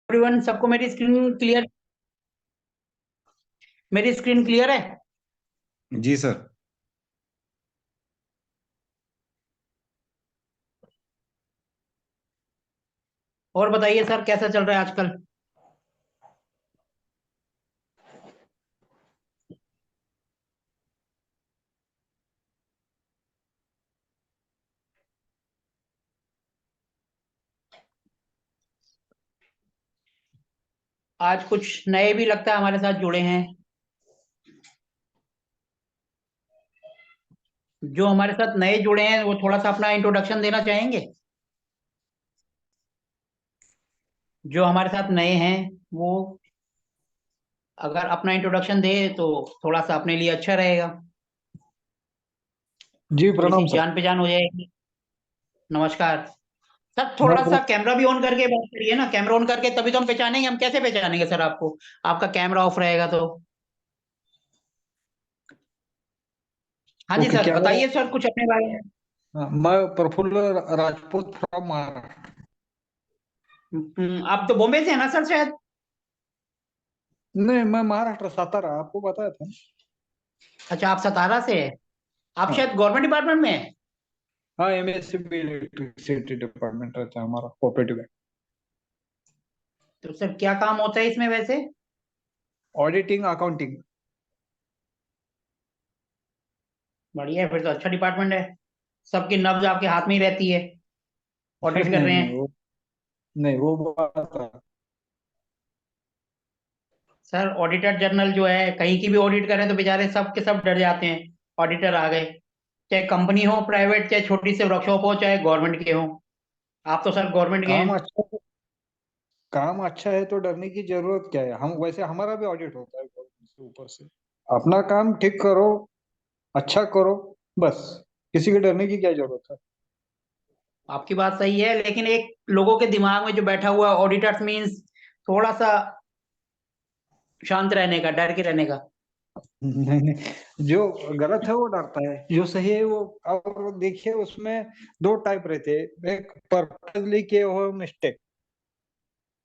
Everyone, सबको मेरी screen clear है। जी सर। और बताइए सर, कैसा चल रहा है आजकल? आज कुछ नए भी लगता है हमारे साथ जुड़े हैं। जो हमारे साथ नए जुड़े हैं वो थोड़ा सा अपना इंट्रोडक्शन देना चाहेंगे। जो हमारे साथ नए हैं वो अगर अपना इंट्रोडक्शन दे तो थोड़ा सा अपने लिए अच्छा रहेगा। जी थोड़ी सी प्रणाम सर। जान पहचान हो जाएगी। नमस्कार सर। हाँ थोड़ा सा कैमरा भी ऑन करके बात करिए ना। कैमरा ऑन करके तभी तो हम पहचानेंगे। हम कैसे पहचानेंगे सर आपको? आपका कैमरा ऑफ रहेगा तो। हाँ जी ओके सर, क्या है? बताइए सर कुछ अपने बारे में। हाँ, मैं प्रफुल्ल राजपूत फ्रॉम महाराष्ट्र। आप तो बॉम्बे से हैं ना सर शायद? नहीं, मैं महाराष्ट्र सातारा आपको बताया था। अच्छा, आप सतारा से है। आप हाँ। शायद गवर्नमेंट डिपार्टमेंट में है। हाँ, एमएससी इलेक्ट्रिसिटी डिपार्टमेंट रहता है हमारा कोऑपरेटिव। तो सर क्या काम होता है इसमें वैसे? Auditing accounting. बढ़िया है, फिर तो अच्छा डिपार्टमेंट है। सबकी नब्ज आपके हाथ में ही रहती है। ऑडिट कर नहीं रहे नहीं हैं। वो नहीं वो बात है। सर ऑडिटर जनरल जो है कहीं की भी ऑडिट करें तो बेचारे सब के सब डर जाते हैं। ऑडिटर आ गए। चाहे कंपनी हो प्राइवेट, चाहे छोटी सी वर्कशॉप हो, चाहे गवर्नमेंट के हो। आप तो सर गवर्नमेंट के काम हैं। अच्छा काम अच्छा है तो डरने की जरूरत क्या है? हम वैसे हमारा भी ऑडिट होता है गवर्नमेंट से ऊपर से। अपना काम ठीक करो, अच्छा करो, बस। किसी के डरने की क्या जरूरत है? आपकी बात सही है, लेकिन एक लोगों के दिमाग में जो बैठा हुआ ऑडिटर्स मीन्स थोड़ा सा शांत रहने का, डर के रहने का। नहीं नहीं, जो गलत है वो डरता है, जो सही है वो। और देखिए उसमें दो टाइप रहते हैं, एक पर्पसली किए हो मिस्टेक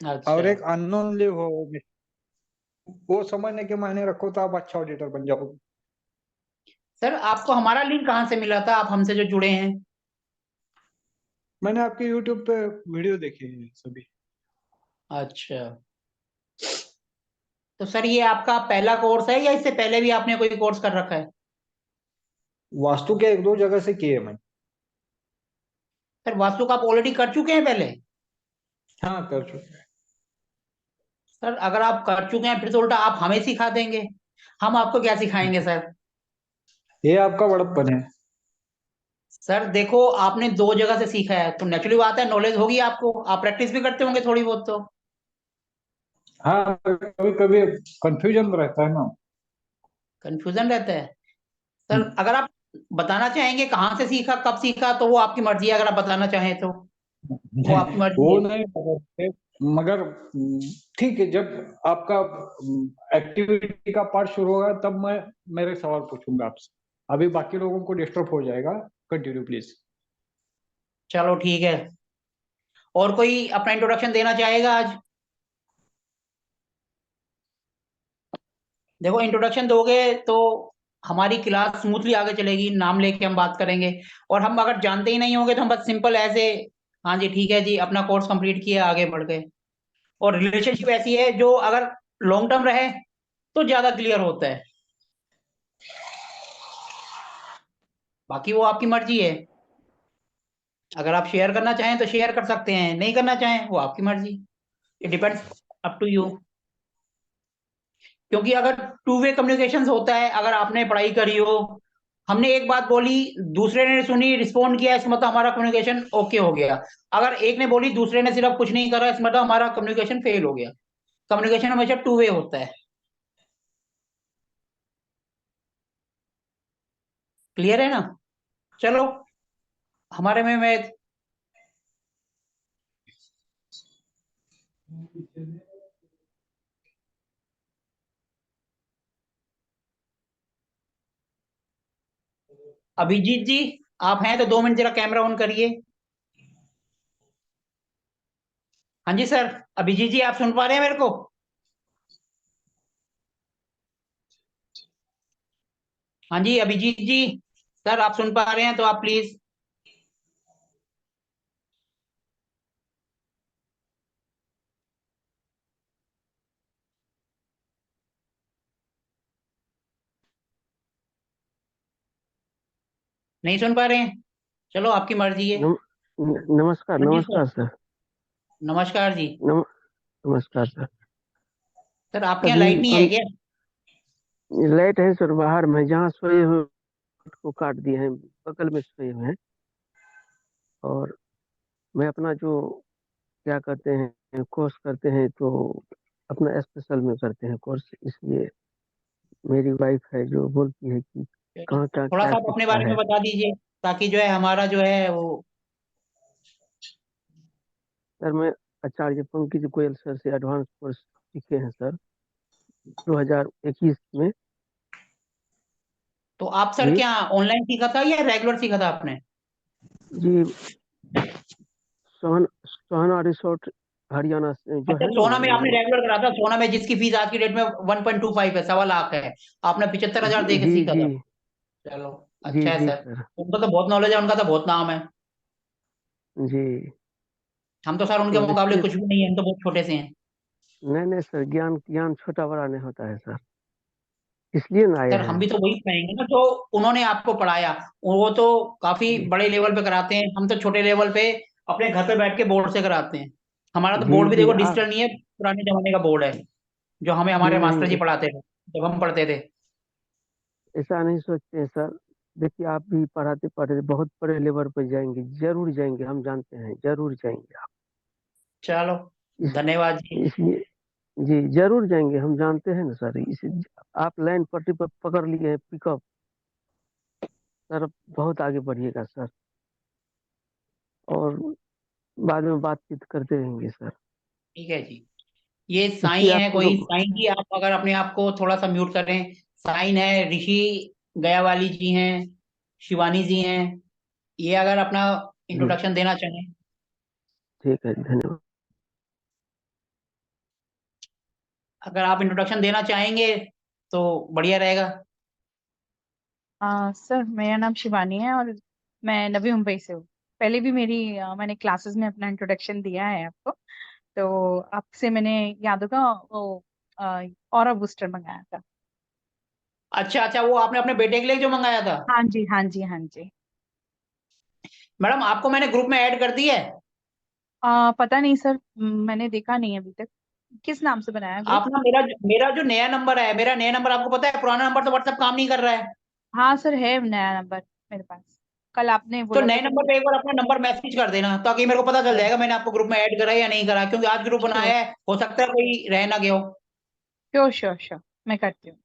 अच्छा और एक अननोनली हो mistake। वो समझने के मायने रखो तो आप अच्छा ऑडिटर बन जाओगे। सर, आपको हमारा लिंक कहाँ से मिला था? आप हमसे जो जुड़े हैं। मैंने आपके यूट्यूब पे वीडियो देखे हैं सभी। अच्छा, तो सर ये आपका पहला कोर्स है या इससे पहले भी आपने कोई कोर्स कर रखा है? वास्तु के एक दो जगह से किए मैंने। सर वास्तु का आप ऑलरेडी कर चुके हैं पहले? हाँ, कर चुके हैं। सर अगर आप कर चुके हैं फिर तो उल्टा आप हमें सिखा देंगे। हम आपको क्या सिखाएंगे सर? ये आपका बड़प्पन है। सर देखो, आपने दो जगह से सीखा है तो नेचुरली बात है, नॉलेज होगी आपको। आप प्रैक्टिस भी करते होंगे थोड़ी बहुत तो। हाँ, कभी कभी कंफ्यूजन रहता है ना। कंफ्यूजन रहता है। सर हम्म। अगर आप बताना चाहेंगे कहाँ से सीखा, कब सीखा, तो वो आपकी मर्जी है। अगर आप बताना चाहें तो वो आपकी वो मर्जी है। नहीं पकड़ते, मगर ठीक है, जब आपका एक्टिविटी का पार्ट शुरू होगा तब मैं मेरे सवाल पूछूंगा आपसे। अभी बाकी लोगों को डिस्टर्ब हो जाएगा। Continue please. चलो ठीक है। और कोई अपना इंट्रोडक्शन देना चाहेगा आज? देखो, इंट्रोडक्शन दोगे तो हमारी क्लास स्मूथली आगे चलेगी। नाम लेके हम बात करेंगे। और हम अगर जानते ही नहीं होंगे तो हम बस सिंपल ऐसे, हाँ जी ठीक है जी, अपना कोर्स कंप्लीट किया, आगे बढ़ गए। और रिलेशनशिप ऐसी है जो अगर लॉन्ग टर्म रहे तो ज्यादा क्लियर होता है। बाकी वो आपकी मर्जी है। अगर आप शेयर करना चाहें तो शेयर कर सकते हैं, नहीं करना चाहें वो आपकी मर्जी। It depends up to you. क्योंकि अगर टू वे कम्युनिकेशन होता है, अगर आपने पढ़ाई करी हो, हमने एक बात बोली, दूसरे ने सुनी, रिस्पॉन्ड किया, इसका मतलब हमारा कम्युनिकेशन ओके हो गया। अगर एक ने बोली, दूसरे ने सिर्फ कुछ नहीं करा, इसका मतलब हमारा कम्युनिकेशन फेल हो गया। कम्युनिकेशन हमेशा टू वे होता है। क्लियर है ना? चलो, हमारे में मैं अभिजीत जी, आप हैं तो 2 मिनट जरा कैमरा ऑन करिए। हाँ जी सर, अभिजीत जी आप सुन पा रहे हैं मेरे को? हाँ जी अभिजीत जी, सर आप सुन पा रहे हैं तो आप प्लीज। नहीं सुन पा रहे हैं? चलो आपकी मर्जी है। नम, नमस्कार हाँ जी नमस्कार सर, सर। नमस्कार जी। नम, नमस्कार सर। सर आपके यहाँ अभी लाइट नहीं है कौन क्या? लाइट है सर, बाहर में जहाँ सोए हुए को काट दिए हैं, बगल में सोए हुए हैं। और मैं अपना जो क्या कहते हैं कोर्स करते हैं, तो अपना स्पेशल में करते हैं कोर्स, इसलिए मेरी वाइफ है जो बोलती है कि कहाँ क्या थोड़ा क्या सा आप अपने सीखता बारे में है। बता दीजिए, ताकि जो है हमारा जो है वो। सर मैं आचार्य पंकज गोयल सर से एडवांस कोर्स सीखे हैं सर, 2021 में। तो आप सर जी क्या ऑनलाइन सीखा था या रेगुलर सीखा था आपने? जी, सोहना रिसोर्ट हरियाणा से जो अच्छा, है ना सोना में आपने वो। रेगुलर करा था? सोना में जिसकी फीस आज की डेट में 1.25 है, 1.25 लाख है। आपने 75,000 दे के जी सीखा जी था? चलो, जी अच्छा है जी सर। सर। उनका तो बहुत नॉलेज है, उनका तो बहुत नाम है। जी, हम तो सर उनके तो मुकाबले इसलिए कुछ भी नहीं है, हम तो बहुत छोटे से हैं। नहीं नहीं सर, ज्ञान ज्ञान छोटा बड़ा नहीं होता है सर, इसलिए ना आए सर हम हैं। भी तो वही कहेंगे ना, तो उन्होंने आपको पढ़ाया, वो तो काफी जी बड़े लेवल पे कराते हैं, हम तो छोटे लेवल पे अपने घर पे बैठ के बोर्ड से कराते हैं। हमारा तो जी बोर्ड भी जी देखो आप डिजिटल नहीं है, पुराने जमाने का बोर्ड है, जो हमें जी हमारे मास्टर जी नहीं, पढ़ाते थे जब हम पढ़ते थे। ऐसा नहीं सोचते हैं सर। देखिए आप भी पढ़ाते पढ़ाते बहुत बड़े लेवल पर जाएंगे, जरूर जाएंगे, हम जानते हैं जरूर जाएंगे आप। चलो, इस धन्यवाद जी। इसलिए जी जरूर जाएंगे, हम जानते हैं ना सर। इस आप लाइन पट्टी पर पकड़ लिए हैं पिकअप सर, बहुत आगे बढ़िएगा सर। और बाद में बातचीत करते रहेंगे सर। ठीक है जी। ये साई इसलिए है, आपको कोई साई जी, आप अगर अपने आप को थोड़ा सा म्यूट करें। साइन है, ऋषि गयावाली जी हैं, शिवानी जी हैं। ये अगर अपना जी इंट्रोडक्शन देना चाहें। ठीक है, धन्यवाद। अगर आप इंट्रोडक्शन देना चाहेंगे तो बढ़िया रहेगा। सर मेरा नाम शिवानी है और मैं नवी मुंबई से हूँ। पहले भी मैंने क्लासेस में अपना इंट्रोडक्शन दिया है आपको, तो आपसे मैंने याद होगा वो ऑरा बूस्टर मंगाया था। अच्छा अच्छा, वो आपने अपने बेटे के लिए जो मंगाया था? हाँ जी हाँ जी हाँ जी। मैडम आपको मैंने ग्रुप में ऐड कर दी है। पता नहीं सर, मैंने देखा नहीं अभी तक। किस नाम से बनाया ग्रुप? आप ना, मेरा जो नया नंबर है, मेरा नया नंबर आपको पता है, पुराना नंबर तो व्हाट्सएप काम नहीं कर रहा है। हाँ सर, है नया नंबर मेरे पास। कल आपने तो बोला था नए तो नंबर पे एक बार अपना नंबर मैसेज कर देना, ताकि मेरे को पता चल जाएगा मैंने आपको ग्रुप में ऐड करा है या नहीं करा, क्योंकि आज ग्रुप श्योर बनाया है, हो सकता है कोई रह ना गया हो। श्योर श्योर श्योर, मैं करती हूँ।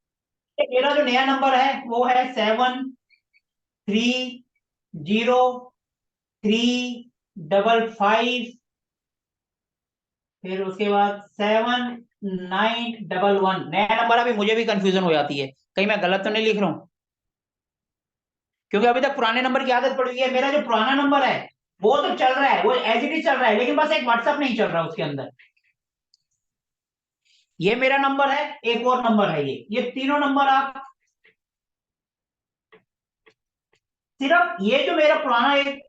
मेरा जो नया नंबर है वो है 730355, फिर उसके बाद 7911। नया नंबर अभी मुझे भी कंफ्यूजन हो जाती है, कहीं मैं गलत तो नहीं लिख रहा हूँ, क्योंकि अभी तक पुराने नंबर की आदत पड़ गई है। मेरा जो पुराना नंबर है वो तो चल रहा है, वो एज इट इज चल रहा है, लेकिन बस एक व्हाट्सएप नहीं चल रहा उसके अंदर। ये मेरा नंबर है, एक और नंबर है, ये तीनों नंबर आप, सिर्फ ये जो मेरा पुराना एक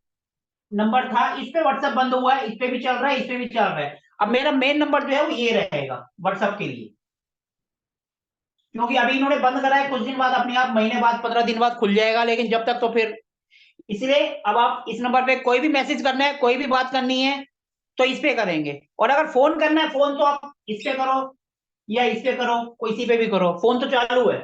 नंबर था इस पे व्हाट्सएप बंद हुआ है, इस पे भी चल रहा है, इस पे भी चल रहा है। अब मेरा मेन नंबर जो है वो ये रहेगा व्हाट्सएप के लिए, क्योंकि अभी इन्होंने बंद करा है, कुछ दिन बाद अपने आप महीने बाद 15 दिन बाद खुल जाएगा, लेकिन जब तक तो फिर। इसलिए अब आप इस नंबर पे कोई भी मैसेज करना है, कोई भी बात करनी है तो इस पे करेंगे, और अगर फोन करना है, फोन तो आप इस पे करो या इस पे करो, किसी पे भी करो, फोन तो चालू है।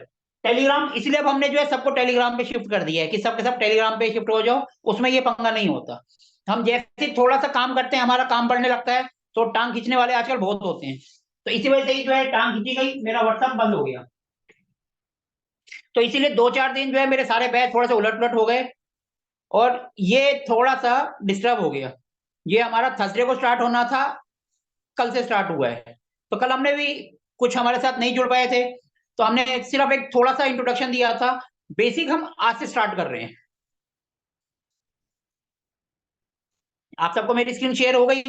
टेलीग्राम, इसलिए अब हमने जो है सबको टेलीग्राम पे शिफ्ट कर दिया है कि सब के सब टेलीग्राम पे शिफ्ट हो जाओ, उसमें ये पंगा नहीं होता। हम जैसे थोड़ा सा काम करते हैं, हमारा काम बढ़ने लगता है, तो टांग खींचने वाले आजकल बहुत होते हैं, तो इसी वजह से ही जो है टांग खींची गई, मेरा व्हाट्सएप बंद हो गया। तो इसीलिए 2-4 दिन जो है मेरे सारे बैच थोड़े से उलट पुलट हो गए, और ये थोड़ा सा डिस्टर्ब हो गया। ये हमारा थर्सडे को स्टार्ट होना था, कल से स्टार्ट हुआ है। तो कल हमने भी, कुछ हमारे साथ नहीं जुड़ पाए थे, तो हमने सिर्फ एक थोड़ा सा इंट्रोडक्शन दिया था। बेसिक हम आज से स्टार्ट कर रहे हैं। आप सबको मेरी स्क्रीन शेयर हो गई?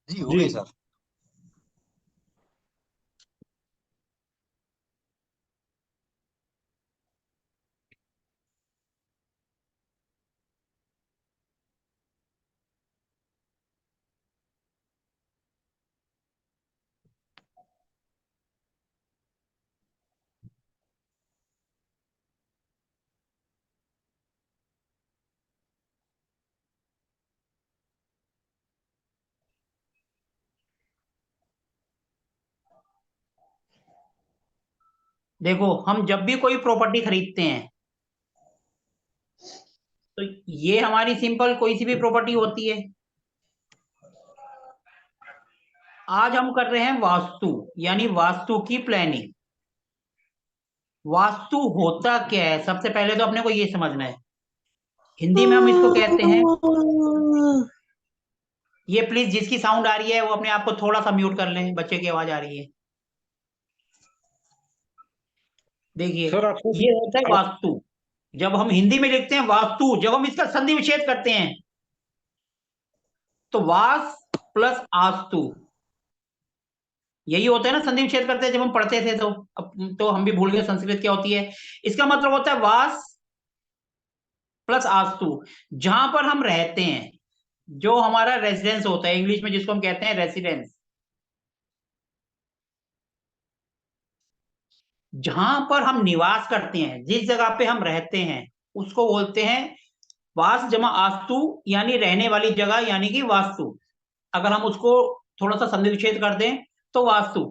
जी हो जी गई सर। देखो, हम जब भी कोई प्रॉपर्टी खरीदते हैं तो ये हमारी सिंपल कोई सी भी प्रॉपर्टी होती है। आज हम कर रहे हैं वास्तु, यानी वास्तु की प्लानिंग। वास्तु होता क्या है, सबसे पहले तो अपने को ये समझना है। हिंदी में हम इसको कहते हैं, ये प्लीज जिसकी साउंड आ रही है वो अपने आप को थोड़ा सा म्यूट कर लें, बच्चे की आवाज आ रही है। देखिए, सर आपको ये होता है वास्तु। जब हम हिंदी में लिखते हैं वास्तु, जब हम इसका संधि विच्छेद करते हैं तो वास प्लस आस्तु, यही होता है ना, संधि विच्छेद करते हैं जब हम पढ़ते थे। तो अब तो हम भी भूल गए संस्कृत क्या होती है। इसका मतलब होता है वास प्लस आस्तु, जहां पर हम रहते हैं, जो हमारा रेजिडेंस होता है, इंग्लिश में जिसको हम कहते हैं रेसिडेंस। जहां पर हम निवास करते हैं, जिस जगह पे हम रहते हैं, उसको बोलते हैं वास जमा आस्तु, यानी रहने वाली जगह, यानी कि वास्तु। अगर हम उसको थोड़ा सा संधि विच्छेद कर दें तो वास्तु।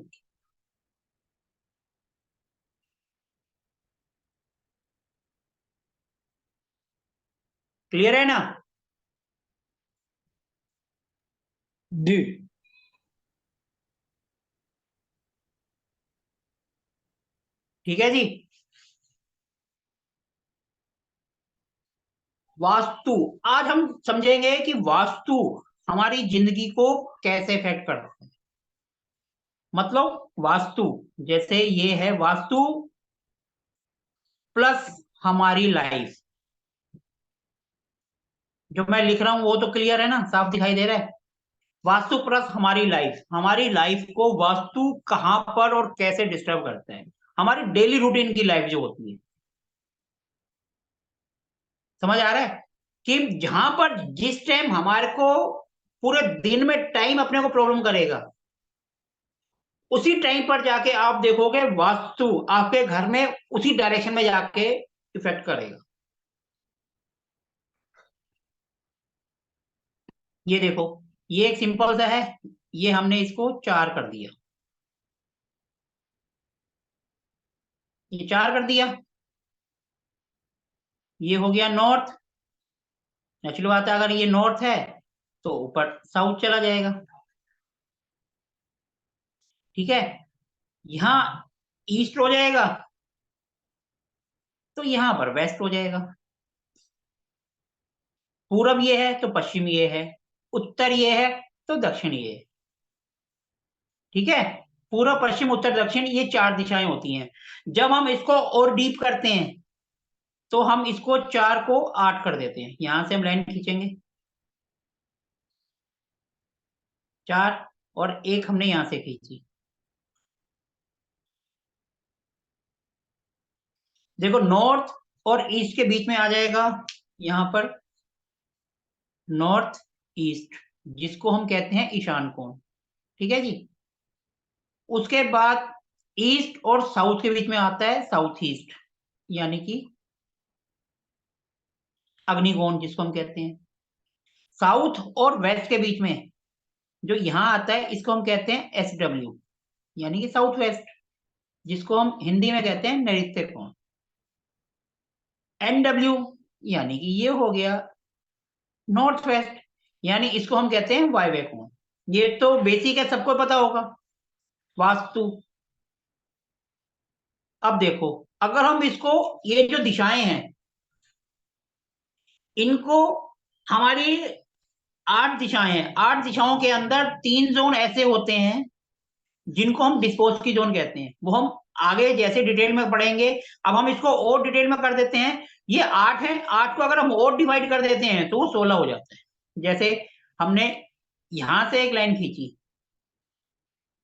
क्लियर है ना? जी ठीक है जी। वास्तु, आज हम समझेंगे कि वास्तु हमारी जिंदगी को कैसे इफेक्ट करता है। मतलब वास्तु, जैसे ये है वास्तु प्लस हमारी लाइफ। जो मैं लिख रहा हूं वो तो क्लियर है ना, साफ दिखाई दे रहा है। वास्तु प्लस हमारी लाइफ, हमारी लाइफ को वास्तु कहां पर और कैसे डिस्टर्ब करते हैं, हमारी डेली रूटीन की लाइफ जो होती है। समझ आ रहा है कि जहां पर जिस टाइम हमारे को पूरे दिन में टाइम अपने को प्रॉब्लम करेगा, उसी टाइम पर जाके आप देखोगे वास्तु आपके घर में उसी डायरेक्शन में जाके इफेक्ट करेगा। ये देखो, ये एक सिंपल सा है, ये हमने इसको 4 कर दिया, ये 4 कर दिया। ये हो गया नॉर्थ। नेचुरल बात है, अगर ये नॉर्थ है तो ऊपर साउथ चला जाएगा। ठीक है, यहां ईस्ट हो जाएगा तो यहां पर वेस्ट हो जाएगा। पूरब ये है तो पश्चिम ये है, उत्तर ये है तो दक्षिण ये है। ठीक है, पूर्व पश्चिम उत्तर दक्षिण, ये 4 दिशाएं होती हैं। जब हम इसको और डीप करते हैं तो हम इसको 4 को 8 कर देते हैं। यहां से हम लाइन खींचेंगे 4, और एक हमने यहां से खींची। देखो, नॉर्थ और ईस्ट के बीच में आ जाएगा यहां पर नॉर्थ ईस्ट, जिसको हम कहते हैं ईशान कोण। ठीक है जी। उसके बाद ईस्ट और साउथ के बीच में आता है साउथ ईस्ट, यानी कि अग्निकोण जिसको हम कहते हैं। साउथ और वेस्ट के बीच में जो यहां आता है इसको हम कहते हैं SW, यानी कि साउथ वेस्ट, जिसको हम हिंदी में कहते हैं नैऋत्य कोण। NW यानी कि ये हो गया नॉर्थ वेस्ट, यानी इसको हम कहते हैं वायव्य कोण। ये तो बेसिक है, सबको पता होगा वास्तु। अब देखो, अगर हम इसको, ये जो दिशाएं हैं इनको, हमारी 8 दिशाएं हैं, 8 दिशाओं के अंदर 3 जोन ऐसे होते हैं जिनको हम डिस्पोज की जोन कहते हैं। वो हम आगे जैसे डिटेल में पढ़ेंगे। अब हम इसको और डिटेल में कर देते हैं। ये 8 है, 8 को अगर हम और डिवाइड कर देते हैं तो वो 16 हो जाता है। जैसे हमने यहां से एक लाइन खींची,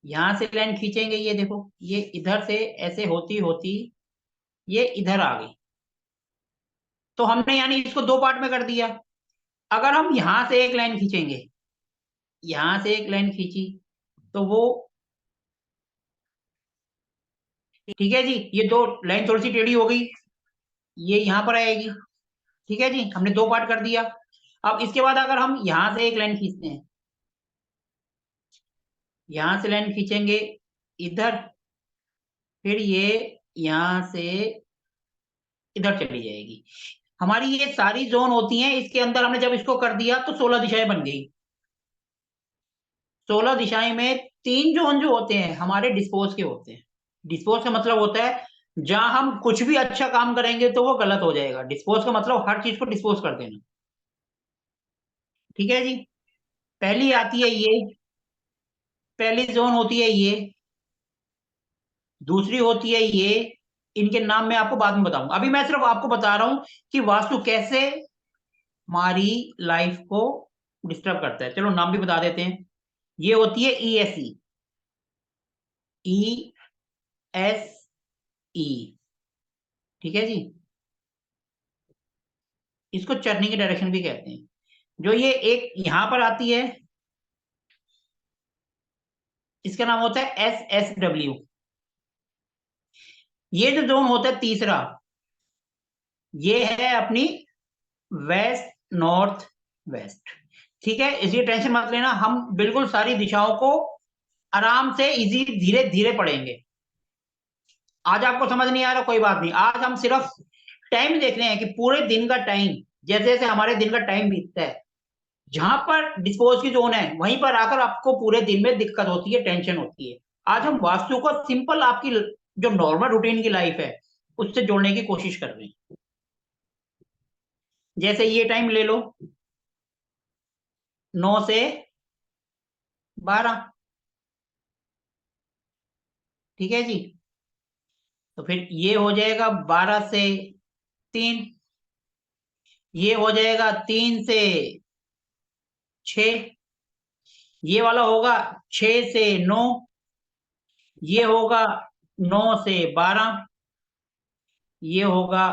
यहां से लाइन खींचेंगे, ये देखो ये इधर से ऐसे होती होती ये इधर आ गई, तो हमने यानी इसको दो पार्ट में कर दिया। अगर हम यहां से एक लाइन खींचेंगे, यहां से एक लाइन खींची, तो वो ठीक है जी, ये दो लाइन थोड़ी सी टेढ़ी हो गई, ये यहां पर आएगी, ठीक है जी, हमने दो पार्ट कर दिया। अब इसके बाद अगर हम यहां से एक लाइन खींचते हैं, यहां से लाइन खींचेंगे इधर, फिर ये यहां से इधर चली जाएगी। हमारी ये सारी जोन होती हैं, इसके अंदर हमने जब इसको कर दिया तो 16 दिशाएं बन गई। 16 दिशाएं में 3 जोन जो होते हैं हमारे डिस्पोज के होते हैं। डिस्पोज का मतलब होता है जहां हम कुछ भी अच्छा काम करेंगे तो वो गलत हो जाएगा। डिस्पोज का मतलब हर चीज को डिस्पोज कर देना, ठीक है जी। पहली आती है ये, पहली जोन होती है ये, दूसरी होती है ये। इनके नाम मैं आपको बाद में बताऊंगा, अभी मैं सिर्फ आपको बता रहा हूं कि वास्तु कैसे हमारी लाइफ को डिस्टर्ब करता है। चलो नाम भी बता देते हैं। ये होती है ESE, ESE, ठीक है जी। इसको चरनी की डायरेक्शन भी कहते हैं। जो ये एक यहां पर आती है, इसका नाम होता है SSW। ये जो जोन होता है तीसरा, ये है अपनी वेस्ट नॉर्थ वेस्ट, ठीक है। इसलिए टेंशन मत लेना, हम बिल्कुल सारी दिशाओं को आराम से इजी धीरे धीरे पढ़ेंगे। आज आपको समझ नहीं आ रहा, कोई बात नहीं, आज हम सिर्फ टाइम देख रहे हैं कि पूरे दिन का टाइम, जैसे जैसे हमारे दिन का टाइम बीतता है, जहां पर डिस्पोज की जोन है वहीं पर आकर आपको पूरे दिन में दिक्कत होती है, टेंशन होती है। आज हम वास्तु को सिंपल आपकी जो नॉर्मल रूटीन की लाइफ है उससे जोड़ने की कोशिश कर रहे हैं। जैसे ये टाइम ले लो, 9 से 12, ठीक है जी। तो फिर ये हो जाएगा 12 से 3, ये हो जाएगा 3 से 6, ये वाला होगा 6 से 9, ये होगा 9 से 12, ये होगा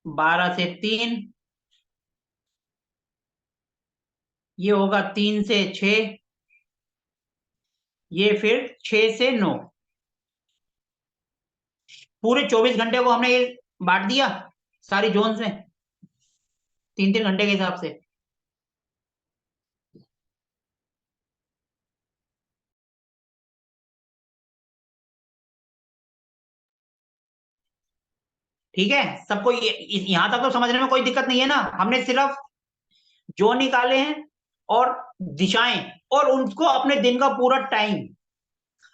12 से 3, ये होगा 3 से 6, ये फिर 6 से 9। पूरे 24 घंटे को हमने ये बांट दिया सारी जोन्स में, 3 3 घंटे के हिसाब से। ठीक है, सबको ये यहां तक तो समझने में कोई दिक्कत नहीं है ना। हमने सिर्फ जोन निकाले हैं और दिशाएं, और उनको अपने दिन का पूरा टाइम।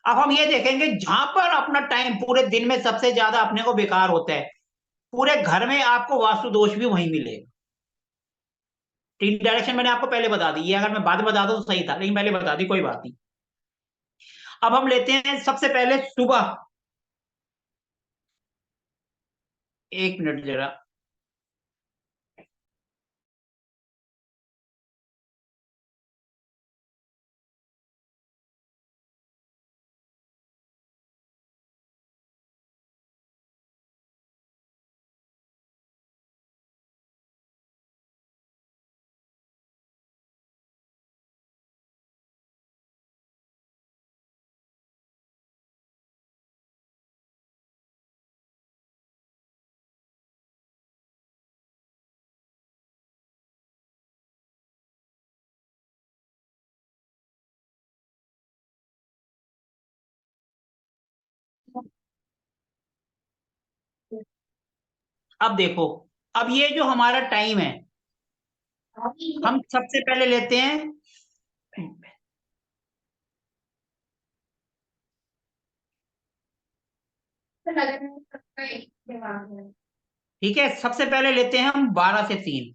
अब हम ये देखेंगे जहां पर अपना टाइम पूरे दिन में सबसे ज्यादा अपने को बेकार होता है, पूरे घर में आपको वास्तु दोष भी वहीं मिलेगा। तीन डायरेक्शन मैंने आपको पहले बता दी, ये अगर मैं बाद में बता दूं तो सही था, लेकिन पहले बता दी, कोई बात नहीं। अब हम लेते हैं सबसे पहले सुबह। एक मिनट जरा, अब देखो, अब ये जो हमारा टाइम है, हम सबसे पहले लेते हैं, ठीक है, सबसे पहले लेते हैं हम 12 से 3।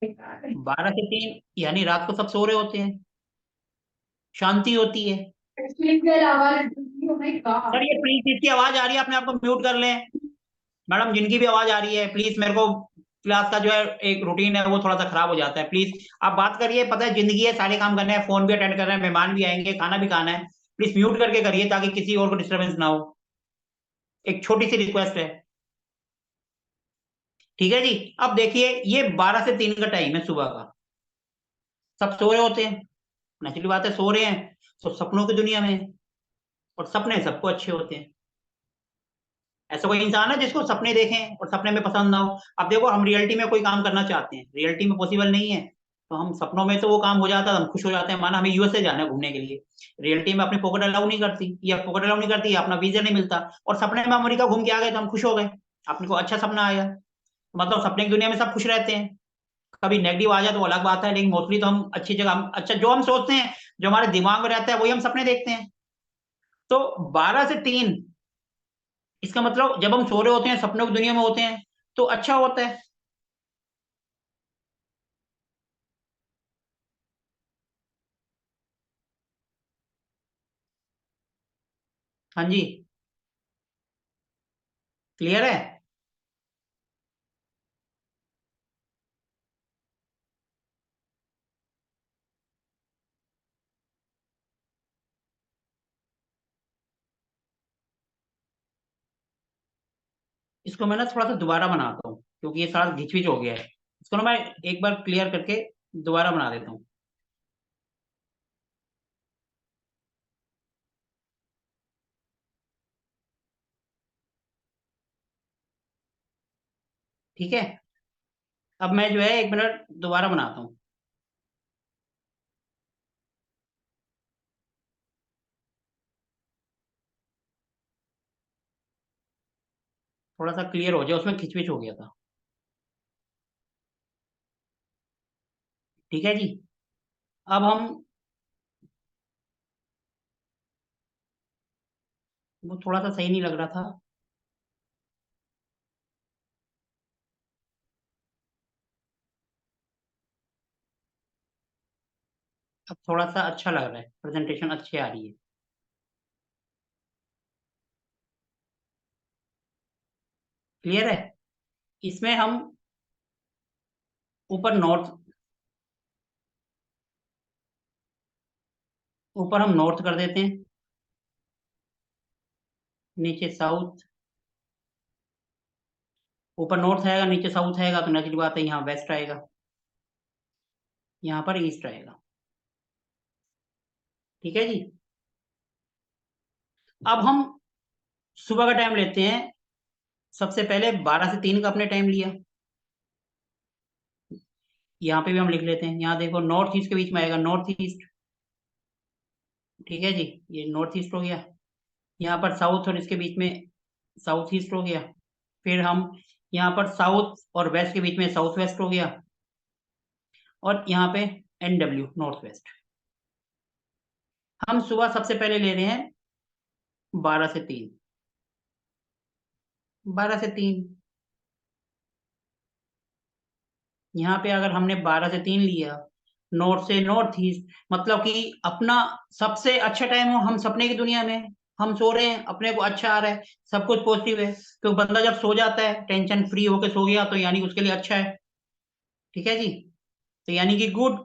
12 से 3 यानी रात को सब सो रहे होते हैं, शांति होती है। सर ये प्लीज, इसकी आवाज आ रही है, अपने आप को म्यूट कर लें। मैडम जिनकी भी आवाज आ रही है प्लीज मेरे को क्लास का जो है एक रूटीन है वो थोड़ा सा खराब हो जाता है। प्लीज आप बात करिए, पता है जिंदगी है, सारे काम करने हैं, फोन भी अटेंड कर रहे हैं, मेहमान भी आएंगे, खाना भी खाना है। प्लीज म्यूट करके करिए ताकि किसी और को डिस्टरबेंस ना हो। एक छोटी सी रिक्वेस्ट है, ठीक है जी। अब देखिए ये 12 से 3 का टाइम है सुबह का, सब सो रहे होते हैं, नेचुरली बात है, सो रहे हैं, तो सपनों की दुनिया में हैं, और सपने सबको अच्छे होते हैं। ऐसा कोई इंसान है जिसको सपने देखें और सपने में पसंद ना हो? अब देखो हम रियलिटी में कोई काम करना चाहते हैं, रियलिटी में पॉसिबल नहीं है, तो हम सपनों में तो वो काम हो जाता है, हम खुश हो जाते हैं। माना हमें यूएसए जाना है घूमने के लिए, रियलिटी में अपनी पॉकेट अलाउ नहीं करती, या पॉकेट अलाउ नहीं करती, या अपना वीजा नहीं मिलता, और सपने में अमेरिका घूम के आ गए तो हम खुश हो गए, अपने को अच्छा सपना आया। मतलब सपने की दुनिया में सब खुश रहते हैं। कभी नेगेटिव आ जाए तो वो अलग बात है, लेकिन मोस्टली तो हम अच्छी जगह, हम अच्छा जो हम सोचते हैं, जो हमारे दिमाग में रहता है, वही हम सपने देखते हैं। तो 12 से 3, इसका मतलब जब हम सो रहे होते हैं, सपनों की दुनिया में होते हैं, तो अच्छा होता है। हाँ जी, क्लियर है। इसको मैं ना थोड़ा सा दोबारा बनाता हूँ, क्योंकि ये सारा घिचविच हो गया है। इसको ना मैं एक बार क्लियर करके दोबारा बना देता हूँ। ठीक है, अब मैं जो है 1 मिनट दोबारा बनाता हूँ। थोड़ा सा क्लियर हो जाए, उसमें खिचविच हो गया था। ठीक है जी। अब हम, वो थोड़ा सा सही नहीं लग रहा था। अब थोड़ा सा अच्छा लग रहा है, प्रेजेंटेशन अच्छी आ रही है। क्लियर है। इसमें हम ऊपर नॉर्थ, ऊपर हम नॉर्थ कर देते हैं, नीचे साउथ। ऊपर नॉर्थ आएगा, नीचे साउथ आएगा, तो नेचुरल बात है यहाँ वेस्ट आएगा, यहाँ पर ईस्ट आएगा। ठीक है जी। अब हम सुबह का टाइम लेते हैं। सबसे पहले 12 से 3 का अपने टाइम लिया, यहाँ पे भी हम लिख लेते हैं। यहाँ देखो नॉर्थ ईस्ट के बीच में आएगा नॉर्थ ईस्ट। ठीक है जी, ये नॉर्थ ईस्ट हो गया। यहाँ पर साउथ और इसके बीच में साउथ ईस्ट हो गया। फिर हम यहाँ पर साउथ और वेस्ट के बीच में साउथ वेस्ट हो गया, और यहाँ पे NW नॉर्थ वेस्ट। हम सुबह सबसे पहले ले रहे हैं 12 से 3। 12 से 3, यहाँ पे अगर हमने 12 से 3 लिया, नॉर्थ से नॉर्थ ईस्ट, मतलब कि अपना सबसे अच्छा टाइम हो, हम सपने की दुनिया में, हम सो रहे हैं, अपने को अच्छा आ रहा है, सब कुछ पॉजिटिव है। तो बंदा जब सो जाता है, टेंशन फ्री होके सो गया, तो यानी उसके लिए अच्छा है। ठीक है जी, तो यानी कि गुड,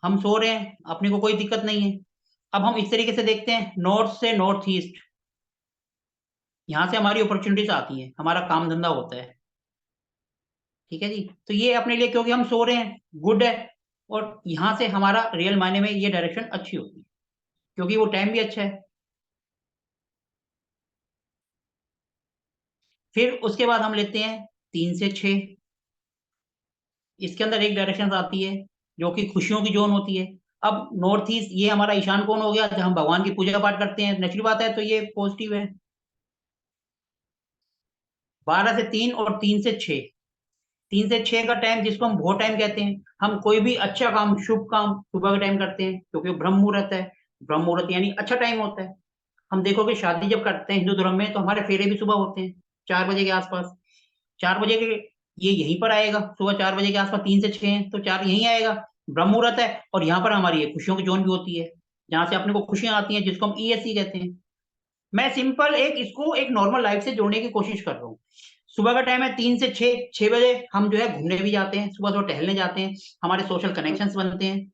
हम सो रहे हैं, अपने को कोई दिक्कत नहीं है। अब हम इस तरीके से देखते हैं, नॉर्थ से नॉर्थ ईस्ट, यहाँ से हमारी अपॉर्चुनिटीज आती हैं, हमारा काम धंधा होता है। ठीक है जी, तो ये अपने लिए, क्योंकि हम सो रहे हैं, गुड है। और यहाँ से हमारा रियल मायने में ये डायरेक्शन अच्छी होती है, क्योंकि वो टाइम भी अच्छा है। फिर उसके बाद हम लेते हैं 3 से 6। इसके अंदर एक डायरेक्शन आती है जो कि खुशियों की जोन होती है। अब नॉर्थ ईस्ट ये हमारा ईशान कोण हो गया, जहाँ हम भगवान की पूजा पाठ करते हैं, नेचुरल बात है, तो ये पॉजिटिव है। 12 से 3 और 3 से 6, 3 से 6 का टाइम, जिसको हम भोर टाइम कहते हैं, हम कोई भी अच्छा काम, शुभ काम सुबह के टाइम करते हैं, क्योंकि वो ब्रह्म मुहूर्त है। ब्रह्म मुहूर्त यानी अच्छा टाइम होता है। हम देखोगे शादी जब करते हैं हिंदू धर्म में, तो हमारे फेरे भी सुबह होते हैं, 4 बजे के आसपास। 4 बजे के, ये यहीं पर आएगा, सुबह 4 बजे के आसपास, 3 से 6 है तो 4 यहीं आएगा, ब्रह्म मुहूर्त है। और यहाँ पर हमारी ये खुशियों की जोन भी होती है, जहाँ से अपने को खुशियां आती हैं, जिसको हम ESC कहते हैं। मैं सिंपल एक इसको एक नॉर्मल लाइफ से जोड़ने की कोशिश कर रहा हूँ। सुबह का टाइम है 3 से 6 बजे हम जो है घूमने भी जाते हैं, सुबह सुबह टहलने जाते हैं, हमारे सोशल कनेक्शंस बनते हैं,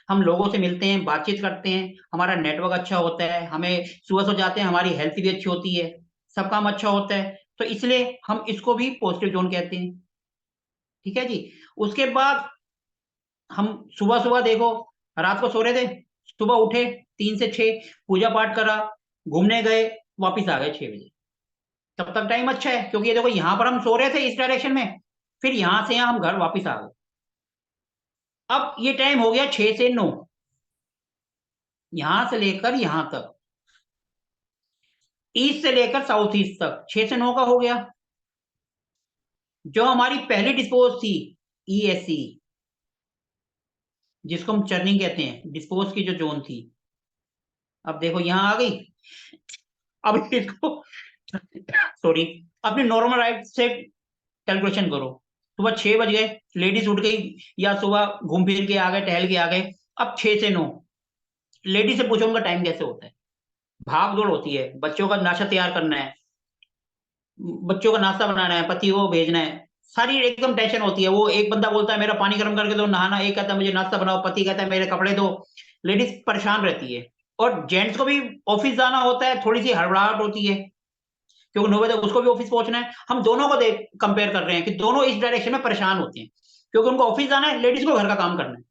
हम लोगों से मिलते हैं, बातचीत करते हैं, हमारा नेटवर्क अच्छा होता है, हमें सुबह सुबह जाते हैं, हमारी हेल्थ भी अच्छी होती है, सब काम अच्छा होता है, तो इसलिए हम इसको भी पॉजिटिव जोन कहते हैं। ठीक है जी। उसके बाद हम सुबह सुबह देखो, रात को सो रहे थे, सुबह उठे 3 से 6, पूजा पाठ करा, घूमने गए, वापिस आ गए 6 बजे, तब तक टाइम अच्छा है, क्योंकि ये देखो यहां पर हम सो रहे थे इस डायरेक्शन में, फिर यहां से हम घर वापिस आ गए। अब ये टाइम हो गया 6 से 9, यहां से लेकर यहां तक, ईस्ट से लेकर साउथ ईस्ट तक 6 से 9 का हो गया। जो हमारी पहली डिस्पोज थी ESC, जिसको हम चर्निंग कहते हैं, डिस्पोज की जो जोन थी, अब देखो यहां आ गई। अब इसको सॉरी, अपने नॉर्मल राइट से कैलकुलेशन करो। सुबह 6 बज गए, लेडीज उठ गई, या सुबह घूम फिर के आ गए, टहल के आ गए। अब 6 से 9, लेडीज से पूछो उनका टाइम कैसे होता है। भाग दौड़ होती है, बच्चों का नाश्ता तैयार करना है, बच्चों का नाश्ता बनाना है, पति को भेजना है, सारी एकदम टेंशन होती है। वो एक बंदा बोलता है मेरा पानी गर्म करके दो, नहाना, एक कहता है मुझे नाश्ता बनाओ, पति कहता है मेरे कपड़े दो। लेडीज परेशान रहती है, और जेंट्स को भी ऑफिस जाना होता है, थोड़ी सी हड़बड़ाहट होती है, क्योंकि 9 बजे उसको भी ऑफिस पहुंचना है। हम दोनों को देख कंपेयर कर रहे हैं कि दोनों इस डायरेक्शन में परेशान होते हैं, क्योंकि उनको ऑफिस जाना है, लेडीज को घर का काम करना है,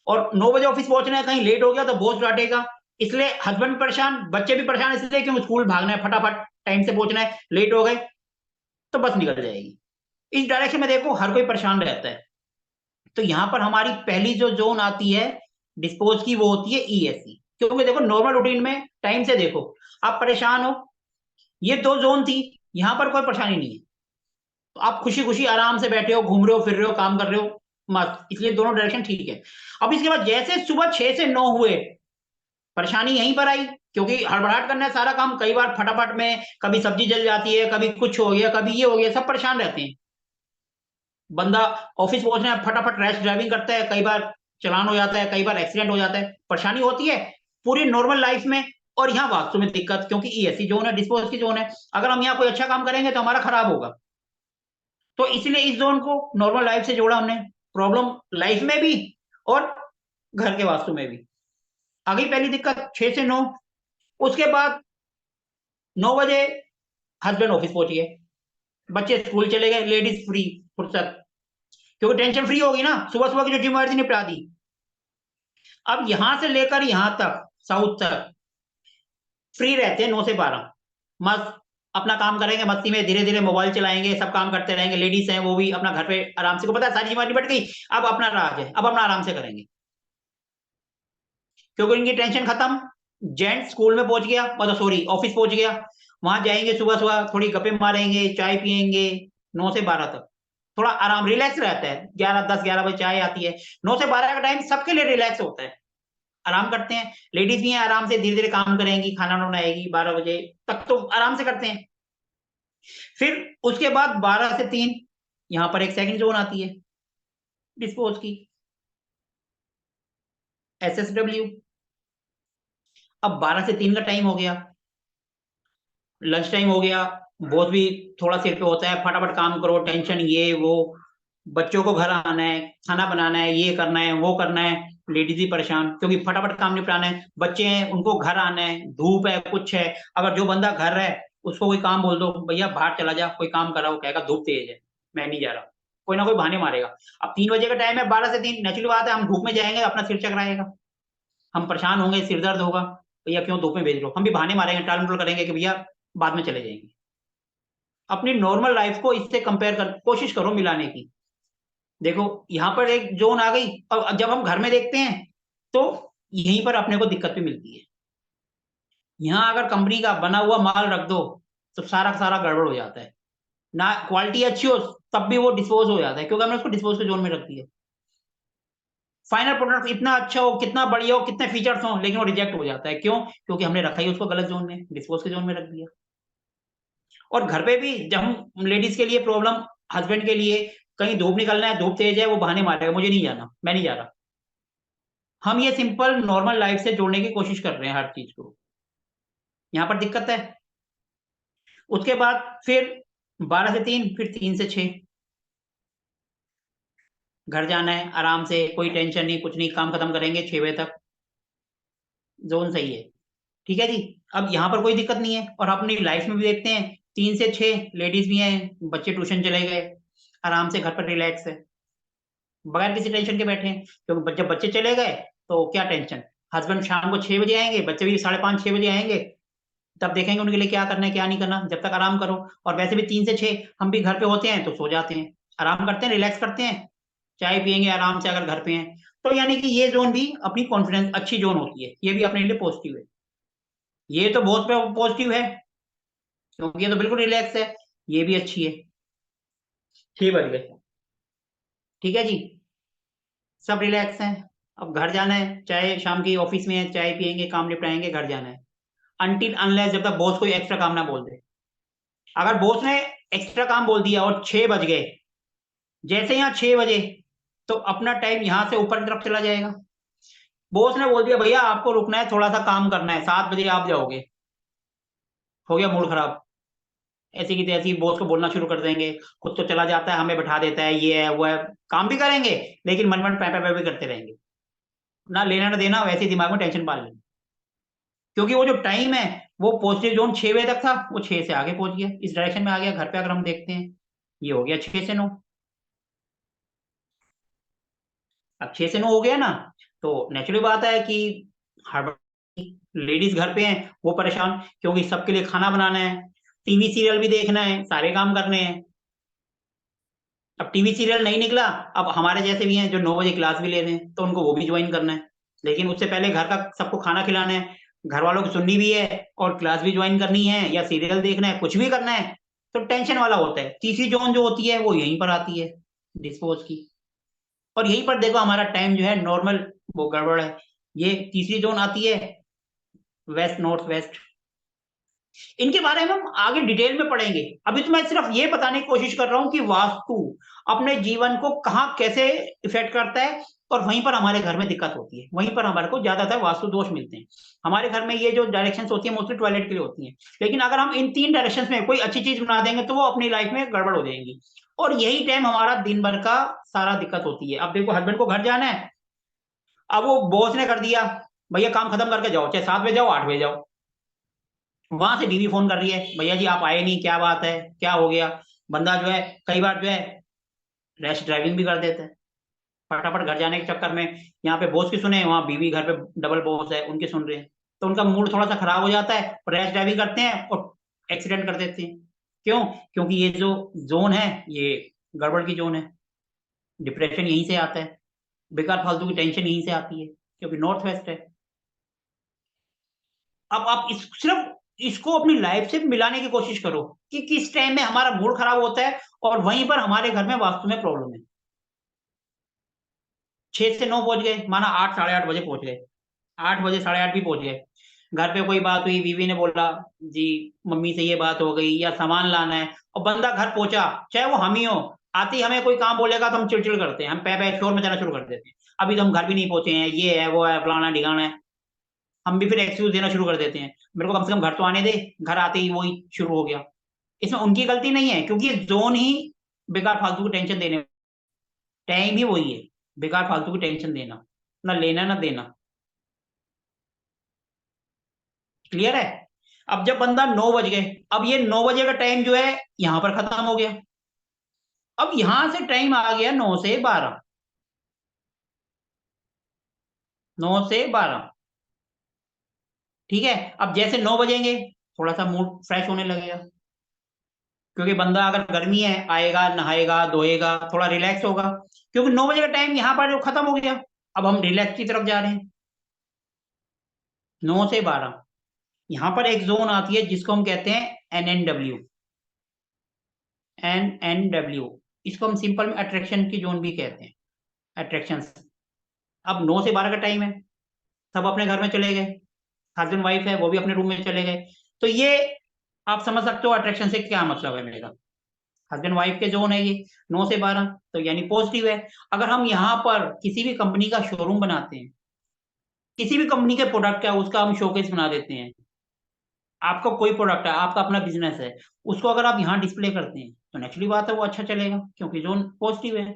और 9 बजे ऑफिस पहुंचना है, कहीं लेट हो गया तो बॉस डांटेगा, इसलिए हस्बैंड परेशान, बच्चे भी परेशान, इसलिए क्योंकि स्कूल भागना है, फटाफट टाइम से पहुंचना है, लेट हो गए तो बस निकल जाएगी। इस डायरेक्शन में देखो हर कोई परेशान रहता है। तो यहां पर हमारी पहली जो जोन आती है डिस्पोज की, वो होती है ESC, क्योंकि देखो नॉर्मल रूटीन में टाइम से देखो आप परेशान हो, ये 2 जोन थी, यहां पर कोई परेशानी नहीं है, तो आप खुशी खुशी आराम से बैठे हो, घूम रहे हो, फिर रहे हो, काम कर रहे हो, मस्त, इसलिए दोनों डायरेक्शन ठीक है। अब इसके बाद जैसे सुबह 6 से 9 हुए, परेशानी यहीं पर आई, क्योंकि हड़बड़ाहट करना है सारा काम, कई बार फटाफट में कभी सब्जी जल जाती है, कभी कुछ हो गया, कभी ये हो गया, सब परेशान रहते हैं। बंदा ऑफिस पहुंचना है, फटाफट रैश ड्राइविंग करता है, कई बार चलान हो जाता है, कई बार एक्सीडेंट हो जाता है, परेशानी होती है पूरी नॉर्मल लाइफ में। और यहाँ वास्तु में दिक्कत, क्योंकि ESC जोन है, डिस्पोज की जोन है, अगर हम यहाँ कोई अच्छा काम करेंगे तो हमारा खराब होगा, तो इसलिए इस जोन को नॉर्मल लाइफ से जोड़ा हमने, प्रॉब्लम लाइफ में भी और घर के वास्तु में भी। आ गई पहली दिक्कत 6 से 9। उसके बाद 9 बजे हस्बैंड ऑफिस पहुंच गए, बच्चे स्कूल चले गए, लेडीज फ्री, फुर्सत, क्योंकि टेंशन फ्री होगी ना, सुबह सुबह की जो जिम्मेवारी निपटा दी। अब यहां से लेकर यहां तक साउथ तक फ्री रहते हैं 9 से 12, मस्त अपना काम करेंगे, मस्ती में धीरे धीरे मोबाइल चलाएंगे, सब काम करते रहेंगे, लेडीज हैं वो भी अपना घर पे आराम से, को पता है सारी जिम्मेवारी निपट गई, अब अपना राज है, अब अपना आराम से करेंगे, क्योंकि इनकी टेंशन खत्म। जेंट्स स्कूल में पहुंच गया, मतलब सॉरी ऑफिस पहुंच गया, वहां जाएंगे सुबह सुबह, थोड़ी गप्पे मारेंगे, चाय पियेंगे, 9 से 12 तक थोड़ा आराम, रिलैक्स रहता है। 10 11 बजे चाय आती है, 9 से 12 का टाइम सबके लिए रिलैक्स होता है, आराम करते हैं, लेडीज भी हैं, आराम से धीरे धीरे काम करेंगी, खाना बनाएगी, 12 बजे तक तो आराम से करते हैं। फिर उसके बाद 12 से 3 यहां पर एक सेकंड जोन आती है डिस्पोज की, SSW। अब 12 से 3 का टाइम हो गया, लंच टाइम हो गया, बॉस भी थोड़ा सिर पे होता है, फटाफट काम करो, टेंशन ये वो, बच्चों को घर आना है, खाना बनाना है, ये करना है, वो करना है, लेडीज ही परेशान, क्योंकि फटाफट काम निपटाना है, बच्चे हैं उनको घर आना है, धूप है, कुछ है, अगर जो बंदा घर है उसको कोई काम बोल दो, भैया बाहर चला जा कोई काम कराओ, कहेगा धूप तेज है मैं नहीं जा रहा, कोई ना कोई बहाने मारेगा। अब 3 बजे का टाइम है, 12 से 3, नेचुरल बात है, हम धूप में जाएंगे, अपना सिर चकराएगा, हम परेशान होंगे, सिर दर्द होगा, भैया क्यों धूप में भेज रहे हो, हम भी बहाने मारेंगे, टाल मटोल करेंगे कि भैया बाद में चले जाएंगे। अपनी नॉर्मल लाइफ को इससे कंपेयर कर कोशिश करो मिलाने की। देखो यहाँ पर एक जोन आ गई, और जब हम घर में देखते हैं तो यहीं पर अपने को दिक्कत भी मिलती है। यहाँ अगर कंपनी का बना हुआ माल रख दो तो सारा सारा गड़बड़ हो जाता है, ना क्वालिटी अच्छी हो तब भी वो डिस्पोज हो जाता है, क्योंकि हमने उसको डिस्पोज के जोन में रख दिया। फाइनल प्रोडक्ट इतना अच्छा हो, कितना बढ़िया हो, कितने फीचर्स हो, लेकिन वो रिजेक्ट हो जाता है, क्यों? क्योंकि हमने रखा ही उसको गलत जोन में, डिस्पोज के जोन में रख दिया। और घर पे भी जब हम लेडीज के लिए प्रॉब्लम, हस्बैंड के लिए कहीं धूप निकलना है, धूप तेज है, वो बहाने मारेगा, मुझे नहीं जाना, मैं नहीं जा रहा। हम ये सिंपल नॉर्मल लाइफ से जोड़ने की कोशिश कर रहे हैं हर चीज को, यहाँ पर दिक्कत है। उसके बाद फिर 12 से 3, फिर 3 से 6 घर जाना है आराम से, कोई टेंशन नहीं, कुछ नहीं, काम खत्म करेंगे 6 बजे तक। जोन सही है। ठीक है जी। अब यहाँ पर कोई दिक्कत नहीं है। और अपनी लाइफ में भी देखते हैं, 3 से 6 लेडीज भी हैं, बच्चे ट्यूशन चले गए, आराम से घर पर रिलैक्स है, बगैर किसी टेंशन के बैठे हैं। क्योंकि जब बच्चे चले गए तो क्या टेंशन, हस्बैंड शाम को 6 बजे आएंगे, बच्चे भी 5:30 6 बजे आएंगे, तब देखेंगे उनके लिए क्या करना है क्या नहीं करना, जब तक आराम करो। और वैसे भी 3 से 6 हम भी घर पे होते हैं तो सो जाते हैं, आराम करते हैं, रिलैक्स करते हैं, चाय पियेंगे आराम से अगर घर पे हैं। तो यानी कि ये जोन भी अपनी कॉन्फिडेंस अच्छी जोन होती है, ये भी अपने लिए पॉजिटिव है। ये तो बहुत पॉजिटिव है, क्योंकि ये तो बिल्कुल रिलैक्स है। ये भी अच्छी है। 6 बज गए। ठीक है जी। सब रिलैक्स हैं। अब घर जाना है, चाहे शाम की ऑफिस में है, चाय पियेंगे, काम निपटाएंगे, घर जाना है। अनटिल अनलेस जब तक बॉस कोई एक्स्ट्रा काम ना बोल दे। अगर बॉस ने एक्स्ट्रा काम बोल दिया और 6 बज गए, जैसे यहाँ 6 बजे, तो अपना टाइम यहाँ से ऊपर की तरफ चला जाएगा। बॉस ने बोल दिया भैया आपको रुकना है, थोड़ा सा काम करना है, 7 बजे आप जाओगे, हो गया मूड खराब। ऐसी की तैसी बॉस को बोलना शुरू कर देंगे, खुद तो चला जाता है, हमें बैठा देता है, ये है वो है, काम भी करेंगे लेकिन मन मन पै भी करते रहेंगे, ना लेना ना देना, वैसे ही दिमाग में टेंशन पाल लेंगे। क्योंकि वो जो टाइम है, वो पॉजिटिव जोन 6 बजे तक था, वो 6 से आगे पहुंच गया, इस डायरेक्शन में आ गया। घर पे अगर हम देखते हैं, ये हो गया 6 से 9। अब 6 से 9 हो गया ना, तो नेचुरली बात है कि हर लेडीज घर पे हैं, वो परेशान, क्योंकि सबके लिए खाना बनाना है, टीवी सीरियल भी देखना है, सारे काम करने हैं। अब टीवी सीरियल नहीं निकला, अब हमारे जैसे भी हैं जो 9 बजे क्लास भी ले रहे हैं, तो उनको वो भी ज्वाइन करना है, लेकिन उससे पहले घर का सबको खाना खिलाना है, घर वालों की सुननी भी है, और क्लास भी ज्वाइन करनी है, या सीरियल देखना है, कुछ भी करना है, तो टेंशन वाला होता है। तीसरी जोन जो होती है वो यहीं पर आती है, डिस्पोज की। और यहीं पर देखो हमारा टाइम जो है नॉर्मल, वो गड़बड़ है। ये तीसरी जोन आती है वेस्ट नॉर्थ वेस्ट। इनके बारे में हम आगे डिटेल में पढ़ेंगे। अभी तो मैं सिर्फ ये बताने की कोशिश कर रहा हूं कि वास्तु अपने जीवन को कहाँ कैसे इफेक्ट करता है, और वहीं पर हमारे घर में दिक्कत होती है, वहीं पर हमारे को ज्यादातर वास्तु दोष मिलते हैं। हमारे घर में ये जो डायरेक्शंस होती है मोस्टली टॉयलेट के लिए होती हैं, लेकिन अगर हम इन 3 डायरेक्शंस में कोई अच्छी चीज बना देंगे तो वो अपनी लाइफ में गड़बड़ हो जाएंगी। और यही टाइम हमारा दिन भर का सारा दिक्कत होती है। अब देखो हस्बैंड को घर जाना है, अब वो बॉस ने कर दिया भैया काम खत्म करके जाओ, चाहे 7 बजे जाओ 8 बजे जाओ। वहां से बीवी फोन कर रही है भैया जी आप आए नहीं, क्या बात है, क्या हो गया। बंदा जो है कई बार जो है रैश ड्राइविंग भी कर देता है, फटाफट घर जाने के चक्कर में यहाँ पे बॉस की सुने, वहां बीवी घर पे डबल बॉस है उनके सुन रहे हैं, तो उनका मूड थोड़ा सा खराब हो जाता है, और रैश ड्राइविंग करते हैं और एक्सीडेंट कर देते हैं। क्यों? क्योंकि ये जो जोन है ये गड़बड़ की जोन है। डिप्रेशन यहीं से आता है, बेकार फालतू की टेंशन यहीं से आती है, क्योंकि नॉर्थ वेस्ट है। अब आप सिर्फ इसको अपनी लाइफ से मिलाने की कोशिश करो कि किस टाइम में हमारा मूड खराब होता है, और वहीं पर हमारे घर में वास्तु में प्रॉब्लम है। 6 से 9 पहुंच गए, माना 8 साढ़े 8 बजे पहुंच गए, 8 बजे 8:30 भी पहुंच गए। घर पे कोई बात हुई, बीवी ने बोला जी मम्मी से ये बात हो गई, या सामान लाना है, और बंदा घर पहुंचा, चाहे वो हम ही हो, आते ही हमें कोई काम बोलेगा तो हम चिड़चिड़ करते हैं, हम पै पै शोर मचाना शुरू कर देते हैं, अभी तो हम घर भी नहीं पहुंचे हैं, ये है वो है फलाना ढिकाना है। हम भी फिर एक्सक्यूज देना शुरू कर देते हैं, मेरे को कम से कम घर तो आने दे, घर आते ही वही शुरू हो गया। इसमें उनकी गलती नहीं है, क्योंकि ये जोन ही बेकार फालतू की टेंशन देने, टाइम ही वही है बेकार फालतू की टेंशन देना, ना लेना ना देना। क्लियर है? अब जब बंदा 9 बज गए, अब ये 9 बजे का टाइम जो है यहां पर खत्म हो गया। अब यहां से टाइम आ गया 9 से 12, 9 से 12। ठीक है। अब जैसे 9 बजेंगे, थोड़ा सा मूड फ्रेश होने लगेगा, क्योंकि बंदा अगर गर्मी है आएगा, नहाएगा, धोएगा, थोड़ा रिलैक्स होगा, क्योंकि 9 बजे का टाइम यहाँ पर जो खत्म हो गया, अब हम रिलैक्स की तरफ जा रहे हैं। 9 से 12 यहाँ पर एक जोन आती है जिसको हम कहते हैं NNW। NNW, इसको हम सिंपल में अट्रैक्शन की जोन भी कहते हैं, अट्रैक्शन। अब 9 से 12 का टाइम है, सब अपने घर में चले गए, हस्बैंड वाइफ है वो भी अपने रूम में चले गए, तो ये आप समझ सकते हो अट्रैक्शन से क्या मतलब है मेरा। हस्बैंड वाइफ के जोन है ये 9 से 12, तो यानी पॉजिटिव है। अगर हम यहाँ पर किसी भी कंपनी का शोरूम बनाते हैं, किसी भी कंपनी के प्रोडक्ट का उसका हम शोकेस बना देते हैं, आपका कोई प्रोडक्ट है, आपका अपना बिजनेस है, उसको अगर आप यहाँ डिस्प्ले करते हैं तो नेचुरली बात है वो अच्छा चलेगा, क्योंकि जोन पॉजिटिव है।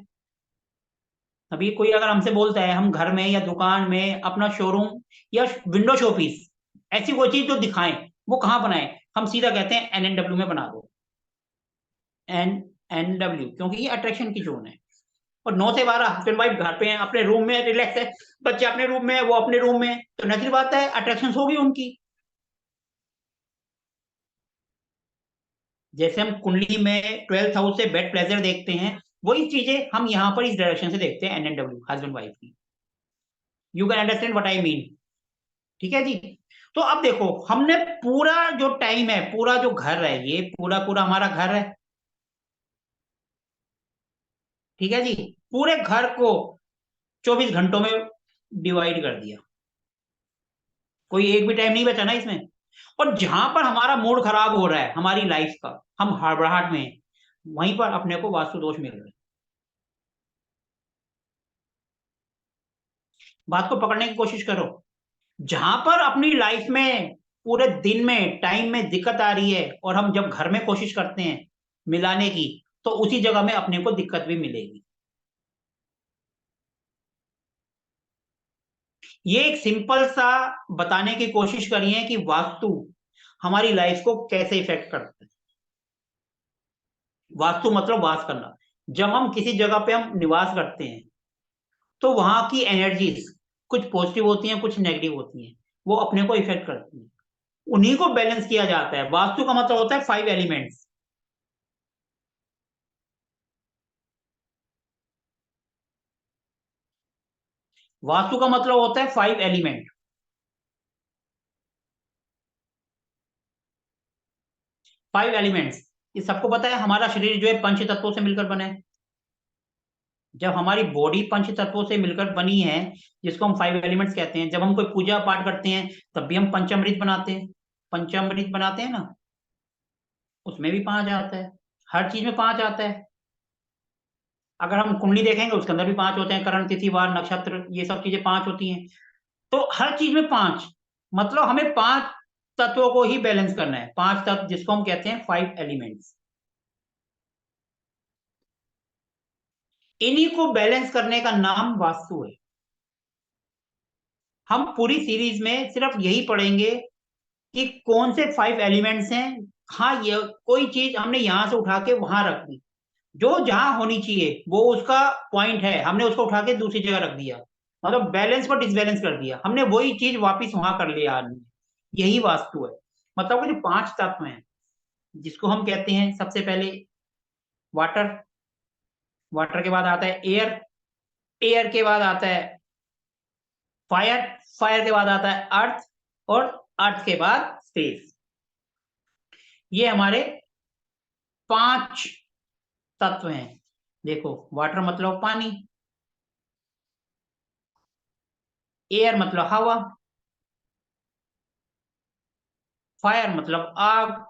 अभी कोई अगर हमसे बोलता है हम घर में या दुकान में अपना शोरूम या विंडो शोपीस ऐसी कोई चीज जो दिखाएं, वो कहाँ बनाए, हम सीधा कहते हैं NNW में बना दो। NNW, क्योंकि ये अट्रैक्शन की जोन है। और 9 से 12 हस्बैंड वाइफ घर पे हैं, अपने रूम में रिलैक्स है, बच्चे अपने रूम में, वो अपने रूम में, तो नेचुरल बात है अट्रैक्शन होगी उनकी। जैसे हम कुंडली में 12th हाउस से बेड प्लेजर देखते हैं, वही चीजें हम यहाँ पर इस डायरेक्शन से देखते हैं, NNW हस्बैंड वाइफ की। You can understand what I mean. ठीक है जी। तो अब देखो, हमने पूरा जो टाइम है, पूरा जो घर है, ये पूरा पूरा हमारा घर है। ठीक है जी। पूरे घर को 24 घंटों में डिवाइड कर दिया, कोई एक भी टाइम नहीं बचा ना इसमें। और जहां पर हमारा मूड खराब हो रहा है हमारी लाइफ का, हम हड़बड़ाहट में हैं, वहीं पर अपने को वास्तु दोष मिल रहा है। बात को पकड़ने की कोशिश करो। जहां पर अपनी लाइफ में पूरे दिन में टाइम में दिक्कत आ रही है, और हम जब घर में कोशिश करते हैं मिलाने की, तो उसी जगह में अपने को दिक्कत भी मिलेगी। ये एक सिंपल सा बताने की कोशिश करी है कि वास्तु हमारी लाइफ को कैसे इफेक्ट करता है। वास्तु मतलब वास करना। जब हम किसी जगह पे हम निवास करते हैं, तो वहां की एनर्जीज कुछ पॉजिटिव होती हैं, कुछ नेगेटिव होती हैं, वो अपने को इफेक्ट करती हैं। उन्हीं को बैलेंस किया जाता है। वास्तु का मतलब होता है 5 एलिमेंट्स। वास्तु का मतलब होता है 5 एलिमेंट। 5 एलिमेंट्स, ये सबको पता है। हमारा शरीर जो है पंच तत्वों से मिलकर बना है। जब हमारी बॉडी पंच तत्वों से मिलकर बनी है, जिसको हम 5 एलिमेंट्स कहते हैं, जब हम कोई पूजा पाठ करते हैं तब भी हम पंचामृत बनाते हैं। पंचामृत बनाते हैं ना, उसमें भी 5 आता है। हर चीज में 5 आता है। अगर हम कुंडली देखेंगे उसके अंदर भी 5 होते हैं, करण तिथि वार नक्षत्र, ये सब चीजें 5 होती हैं। तो हर चीज में 5, मतलब हमें 5 तत्वों को ही बैलेंस करना है। 5 तत्व जिसको हम कहते हैं 5 एलिमेंट्स, इन्हीं को बैलेंस करने का नाम वास्तु है। हम पूरी सीरीज में सिर्फ यही पढ़ेंगे कि कौन से 5 एलिमेंट्स हैं। हाँ, ये कोई चीज हमने यहां से उठा के वहां रख दी, जो जहां होनी चाहिए वो उसका पॉइंट है, हमने उसको उठा के दूसरी जगह रख दिया, मतलब बैलेंस को डिसबैलेंस कर दिया हमने, वही चीज वापस वहां कर लिया आदमी। यही वास्तु है। मतलब वो जो 5 तत्व हैं, जिसको हम कहते हैं सबसे पहले वाटर, वाटर के बाद आता है एयर, एयर के बाद आता है फायर, फायर के बाद आता है अर्थ, और अर्थ के बाद स्पेस। ये हमारे 5 तत्व हैं। देखो, वाटर मतलब पानी, एयर मतलब हवा, फायर मतलब आग,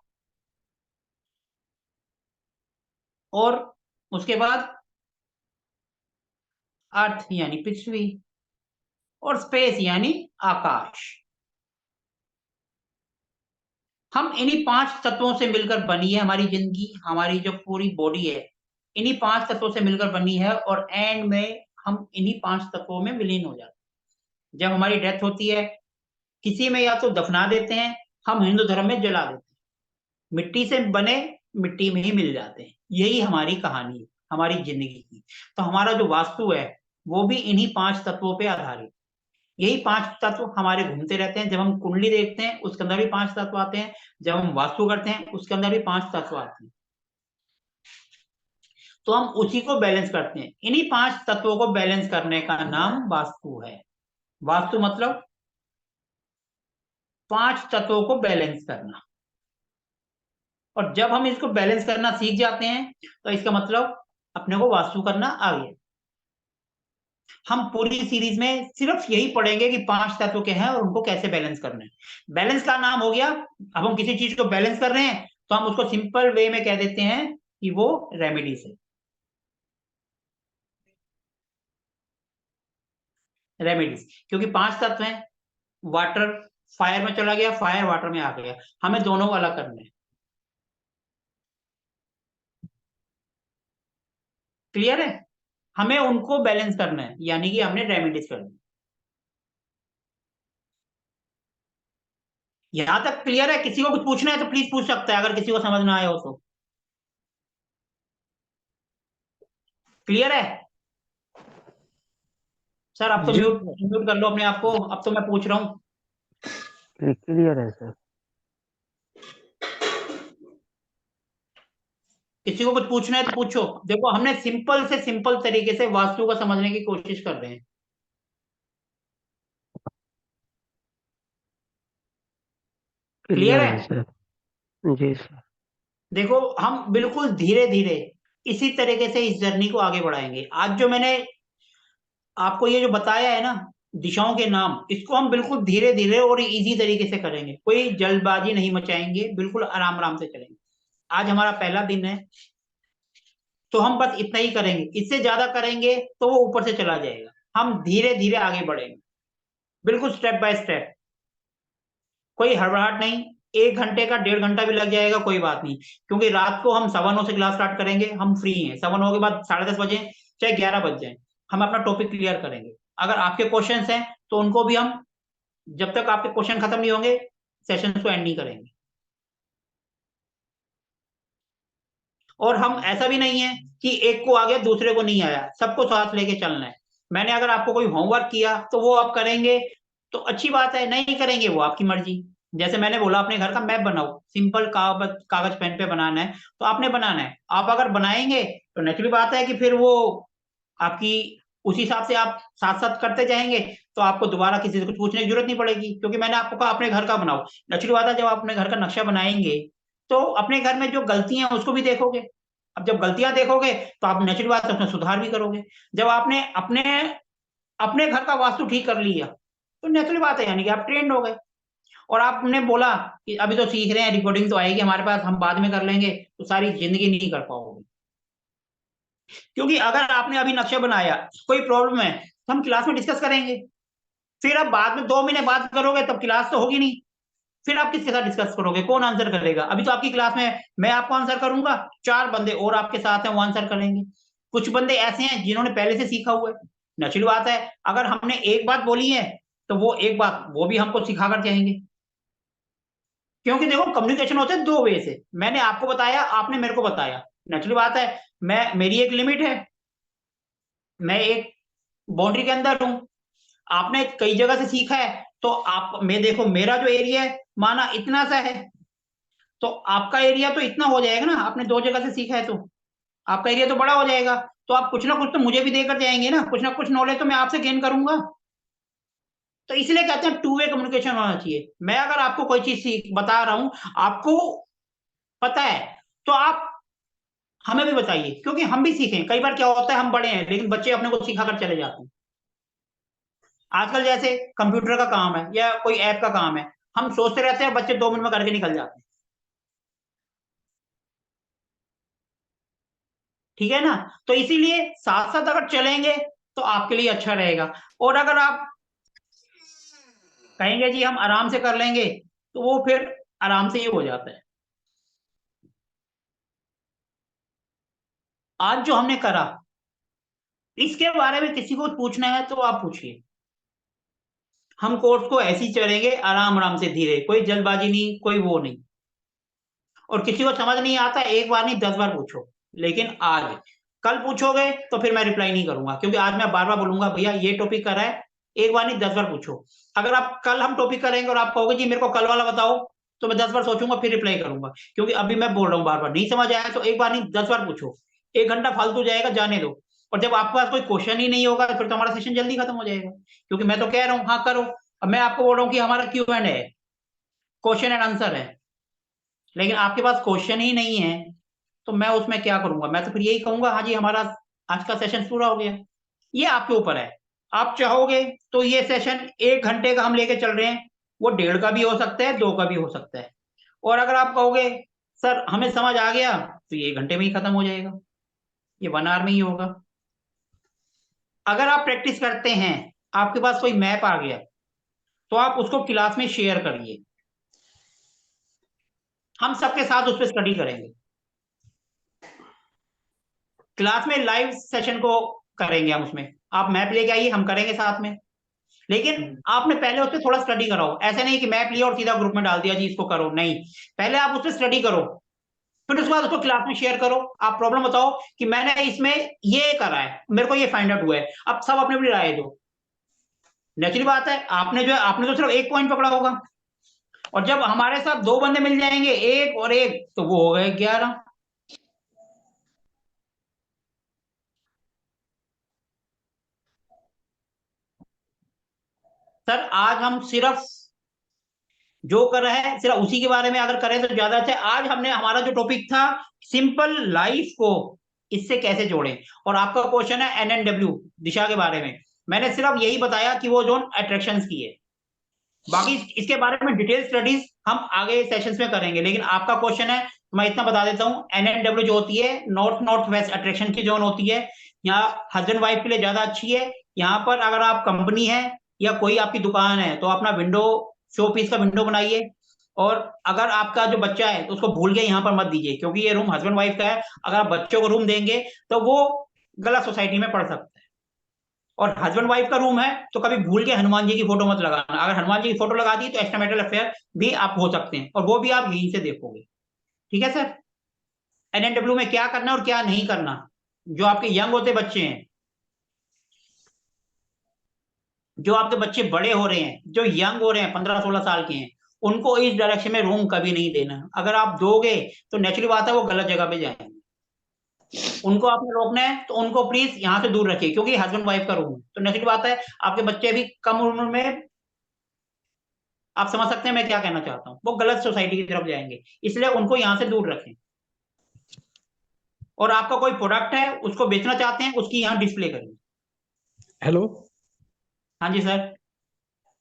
और उसके बाद अर्थ यानी पृथ्वी, और स्पेस यानी आकाश। हम इन्हीं 5 तत्वों से मिलकर बनी है हमारी जिंदगी। हमारी जो पूरी बॉडी है इन्हीं 5 तत्वों से मिलकर बनी है, और एंड में हम इन्हीं 5 तत्वों में विलीन हो जाते हैं। जब हमारी डेथ होती है, किसी में या तो दफना देते हैं, हम हिंदू धर्म में जला देते हैं, मिट्टी से बने मिट्टी में ही मिल जाते हैं। यही हमारी कहानी है, हमारी जिंदगी की। तो हमारा जो वास्तु है वो भी इन्हीं 5 तत्वों पे आधारित। यही 5 तत्व हमारे घूमते रहते हैं। जब हम कुंडली देखते हैं उसके अंदर भी 5 तत्व आते हैं, जब हम वास्तु करते हैं उसके अंदर भी 5 तत्व आते हैं। तो हम उसी को बैलेंस करते हैं। इन्हीं 5 तत्वों को बैलेंस करने का नाम वास्तु है। वास्तु मतलब 5 तत्वों को बैलेंस करना। और जब हम इसको बैलेंस करना सीख जाते हैं, तो इसका मतलब अपने को वास्तु करना आ गया। हम पूरी सीरीज में सिर्फ यही पढ़ेंगे कि 5 तत्व क्या है और उनको कैसे बैलेंस करना है। बैलेंस का नाम हो गया। अब हम किसी चीज को बैलेंस कर रहे हैं तो हम उसको सिंपल वे में कह देते हैं कि वो रेमेडीज है। रेमेडीज, क्योंकि 5 तत्व हैं, वाटर, फायर में चला गया, फायर वाटर में आ गया, हमें दोनों को अलग करना है। क्लियर है? हमें उनको बैलेंस करना है, यानी कि हमने रेमेडीज करना है। यहां तक क्लियर है? किसी को कुछ पूछना है तो प्लीज पूछ सकता है, अगर किसी को समझ ना आया हो तो। क्लियर है सर? अब तो जी म्यूट म्यूट कर लो अपने आप को, अब तो मैं पूछ रहा हूँ। क्लियर है सर। किसी को कुछ पूछना है तो पूछो। देखो, हमने सिंपल से सिंपल तरीके से वास्तु को समझने की कोशिश कर रहे हैं। क्लियर क्लियर है? है सर। जी सर। देखो, हम बिल्कुल धीरे धीरे इसी तरीके से इस जर्नी को आगे बढ़ाएंगे। आज जो मैंने आपको ये जो बताया है ना, दिशाओं के नाम, इसको हम बिल्कुल धीरे धीरे और इजी तरीके से करेंगे। कोई जल्दबाजी नहीं मचाएंगे, बिल्कुल आराम आराम से चलेंगे। आज हमारा पहला दिन है, तो हम बस इतना ही करेंगे। इससे ज्यादा करेंगे तो वो ऊपर से चला जाएगा। हम धीरे धीरे आगे बढ़ेंगे, बिल्कुल स्टेप बाय स्टेप। कोई हड़बड़ाहट नहीं। 1 घंटे का 1.5 घंटा भी लग जाएगा, कोई बात नहीं, क्योंकि रात को हम 9:15 से क्लास स्टार्ट करेंगे। हम फ्री हैं 9:15 के बाद, 10:30 बजे चाहे 11 बज जाए, हम अपना टॉपिक क्लियर करेंगे। अगर आपके क्वेश्चंस हैं तो उनको भी हम, जब तक आपके क्वेश्चन खत्म नहीं होंगे, सेशन को एंड नहीं करेंगे। और हम ऐसा भी नहीं है कि एक को आ गया दूसरे को नहीं आया, सबको साथ लेके चलना है। मैंने अगर आपको कोई होमवर्क किया तो वो आप करेंगे तो अच्छी बात है, नहीं करेंगे वो आपकी मर्जी। जैसे मैंने बोला, अपने घर का मैप बनाओ, सिंपल कागज कागज पेन पे बनाना है तो आपने बनाना है। आप अगर बनाएंगे तो नेचुरली बात है कि फिर वो आपकी, उसी हिसाब से आप साथ साथ करते जाएंगे, तो आपको दोबारा किसी से कुछ पूछने की जरूरत नहीं पड़ेगी, क्योंकि मैंने आपको कहा अपने घर का बनाओ। नेचुरली बात है, जब आप अपने घर का नक्शा बनाएंगे तो अपने घर में जो गलतियां हैं उसको भी देखोगे। अब जब गलतियां देखोगे तो आप नेचुरल बात है उसमें सुधार भी करोगे। जब आपने अपने अपने घर का वास्तु ठीक कर लिया तो नेचुरल बात है, यानी कि आप ट्रेंड हो गए। और आपने बोला कि अभी तो सीख रहे हैं, रिकॉर्डिंग तो आएगी हमारे पास, हम बाद में कर लेंगे, तो सारी जिंदगी नहीं कर पाओगे। क्योंकि अगर आपने अभी नक्शा बनाया, कोई प्रॉब्लम है तो हम क्लास में डिस्कस करेंगे। फिर आप बाद में 2 महीने बाद करोगे तब क्लास तो होगी नहीं, फिर आप किसके साथ डिस्कस करोगे? कौन आंसर करेगा? अभी तो आपकी क्लास में मैं आपको आंसर करूंगा, 4 बंदे और आपके साथ हैं वो आंसर करेंगे। कुछ बंदे ऐसे हैं जिन्होंने पहले से सीखा हुआ है। नेचुरल बात है, अगर हमने एक बात बोली है तो वो एक बात वो भी हमको सिखा कर जाएंगे। क्योंकि देखो, कम्युनिकेशन होता है 2 वे से। मैंने आपको बताया, आपने मेरे को बताया। नेचुरल बात है, मैं, मेरी एक लिमिट है, मैं एक बाउंड्री के अंदर हूं। आपने कई जगह से सीखा है, तो आप, मैं देखो, मेरा जो एरिया है माना इतना सा है, तो आपका एरिया तो इतना हो जाएगा ना। आपने 2 जगह से सीखा है तो आपका एरिया तो बड़ा हो जाएगा। तो आप कुछ ना कुछ तो मुझे भी देकर जाएंगे ना, कुछ ना कुछ नॉलेज तो मैं आपसे गेन करूंगा। तो इसलिए कहते हैं 2 वे कम्युनिकेशन होना चाहिए। मैं अगर आपको कोई चीज सीख बता रहा हूं, आपको पता है, तो आप हमें भी बताइए, क्योंकि हम भी सीखें। कई बार क्या होता है, हम बड़े हैं लेकिन बच्चे अपने को सिखा कर चले जाते हैं। आजकल जैसे कंप्यूटर का काम है या कोई ऐप का काम है, हम सोचते रहते हैं, बच्चे 2 मिनट में करके निकल जाते हैं। ठीक है ना? तो इसीलिए साथ साथ अगर चलेंगे तो आपके लिए अच्छा रहेगा। और अगर आप कहेंगे जी हम आराम से कर लेंगे, तो वो फिर आराम से ही हो जाता है। आज जो हमने करा, इसके बारे में किसी को पूछना है तो आप पूछिए। हम कोर्स को ऐसे ही चलेंगे, आराम आराम से, धीरे, कोई जल्दबाजी नहीं, कोई वो नहीं। और किसी को समझ नहीं आता, एक बार नहीं 10 बार पूछो। लेकिन आज, कल पूछोगे तो फिर मैं रिप्लाई नहीं करूंगा, क्योंकि आज मैं बार बार बोलूंगा भैया ये टॉपिक कर रहा है, एक बार नहीं 10 बार पूछो। अगर आप कल हम टॉपिक करेंगे और आप कहोगे जी मेरे को कल वाला बताओ, तो मैं 10 बार सोचूंगा फिर रिप्लाई करूंगा। क्योंकि अभी मैं बोल रहा हूँ बार बार, नहीं समझ आया तो एक बार नहीं 10 बार पूछो। 1 घंटा फालतू जाएगा, जाने दो। और जब आपके पास कोई क्वेश्चन ही नहीं होगा फिर तो हमारा सेशन जल्दी खत्म हो जाएगा। क्योंकि मैं तो कह रहा हूँ हाँ करो, अब मैं आपको बोल रहा हूँ कि हमारा Q&A है, क्वेश्चन एंड आंसर है, लेकिन आपके पास क्वेश्चन ही नहीं है तो मैं उसमें क्या करूंगा? मैं तो फिर यही कहूंगा हाँ जी हमारा आज का सेशन पूरा हो गया। ये आपके ऊपर है। आप चाहोगे तो ये सेशन 1 घंटे का हम लेके चल रहे हैं, वो 1.5 का भी हो सकता है, 2 का भी हो सकता है। और अगर आप कहोगे सर हमें समझ आ गया, तो ये 1 घंटे में ही खत्म हो जाएगा, ये 1 आवर में ही होगा। अगर आप प्रैक्टिस करते हैं, आपके पास कोई मैप आ गया, तो आप उसको क्लास में शेयर करिए, हम सबके साथ उस पर स्टडी करेंगे। क्लास में लाइव सेशन को करेंगे हम, उसमें आप मैप लेके आइए, हम करेंगे साथ में। लेकिन आपने पहले उस पर थोड़ा स्टडी कराओ, ऐसे नहीं कि मैप लिया और सीधा ग्रुप में डाल दिया जी इसको करो, नहीं, पहले आप उस पर स्टडी करो, फिर उसके बाद उसको क्लास में शेयर करो। आप प्रॉब्लम बताओ कि मैंने इसमें ये करा है, मेरे को ये फाइंड आउट हुआ है, अब सब अपनी अपनी राय दो। नेचुरल बात है, आपने तो सिर्फ एक पॉइंट पकड़ा होगा, और जब हमारे साथ दो बंदे मिल जाएंगे, एक और एक, तो वो हो गए 11। सर आज हम सिर्फ जो कर रहे हैं सिर्फ उसी के बारे में अगर करें तो ज्यादा अच्छा है। आज हमने, हमारा जो टॉपिक था सिंपल लाइफ को इससे कैसे जोड़ें, और आपका क्वेश्चन है NNW दिशा के बारे में, मैंने सिर्फ यही बताया कि वो जोन अट्रैक्शंस की है। बाकी इसके बारे में डिटेल स्टडीज हम आगे सेशंस में करेंगे, लेकिन आपका क्वेश्चन है तो मैं इतना बता देता हूँ, NNW जो होती है नॉर्थ नॉर्थ वेस्ट अट्रैक्शन की जोन होती है, यहाँ हस्बैंड वाइफ के लिए ज्यादा अच्छी है। यहाँ पर अगर आप कंपनी है या कोई आपकी दुकान है तो अपना विंडो, शो पीस का विंडो बनाइए, और अगर आपका जो बच्चा है तो उसको भूल के यहाँ पर मत दीजिए, क्योंकि ये रूम हस्बैंड वाइफ का है, अगर आप बच्चों को रूम देंगे तो वो गलत सोसाइटी में पढ़ सकता है। और हस्बैंड वाइफ का रूम है तो कभी भूल के हनुमान जी की फोटो मत लगाना, अगर हनुमान जी की फोटो लगा दी तो एक्स्ट्रा मैरिटल अफेयर भी आप हो सकते हैं, और वो भी आप यहीं से देखोगे। ठीक है सर, NNW में क्या करना और क्या नहीं करना, जो आपके यंग होते बच्चे हैं, जो आपके बच्चे बड़े हो रहे हैं, जो यंग हो रहे हैं 15-16 साल के हैं, उनको इस डायरेक्शन में रूम कभी नहीं देना। अगर आप दोगे तो नेचुरली बात है वो गलत जगह पे जाएंगे, उनको आपने रोकना है तो उनको प्लीज यहाँ से दूर रखिए, क्योंकि हस्बैंड वाइफ का रूम है, तो नेचुरली बात है आपके बच्चे भी कम उम्र में, आप समझ सकते हैं मैं क्या कहना चाहता हूँ, वो गलत सोसाइटी की तरफ जाएंगे, इसलिए उनको यहाँ से दूर रखें। और आपका कोई प्रोडक्ट है उसको बेचना चाहते हैं, उसकी यहाँ डिस्प्ले करिए। हेलो। हाँ जी सर।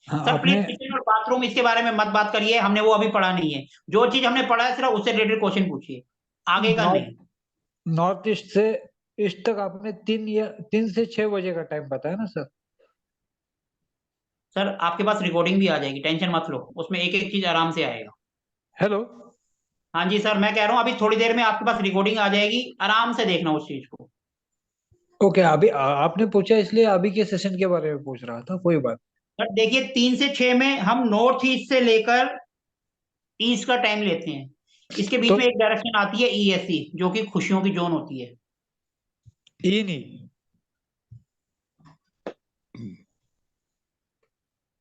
हाँ सर आपने प्लीज किचन और बाथरूम इसके बारे में मत बात करिए, हमने वो अभी पढ़ा नहीं है, जो चीज हमने पढ़ा है सिर्फ उससे रिलेटेड क्वेश्चन पूछिए, आगे का नॉर्थ नहीं। नॉर्थ ईस्ट से ईस्ट तक आपने 3 से 6 बजे का टाइम बताया ना सर? सर आपके पास रिकॉर्डिंग भी आ जाएगी, टेंशन मत लो, उसमें एक एक चीज आराम से आएगा। हेलो। हाँ जी सर, मैं कह रहा हूँ अभी थोड़ी देर में आपके पास रिकॉर्डिंग आ जाएगी, आराम से देखना उस चीज को। ओके, अभी आपने पूछा इसलिए अभी के सेशन के बारे में पूछ रहा था, कोई बात। सर देखिए 3 से 6 में हम नॉर्थ ईस्ट से लेकर ईस्ट का टाइम लेते हैं, इसके बीच तो में एक डायरेक्शन आती है ESC, जो कि खुशियों की जोन होती है। ई नहीं।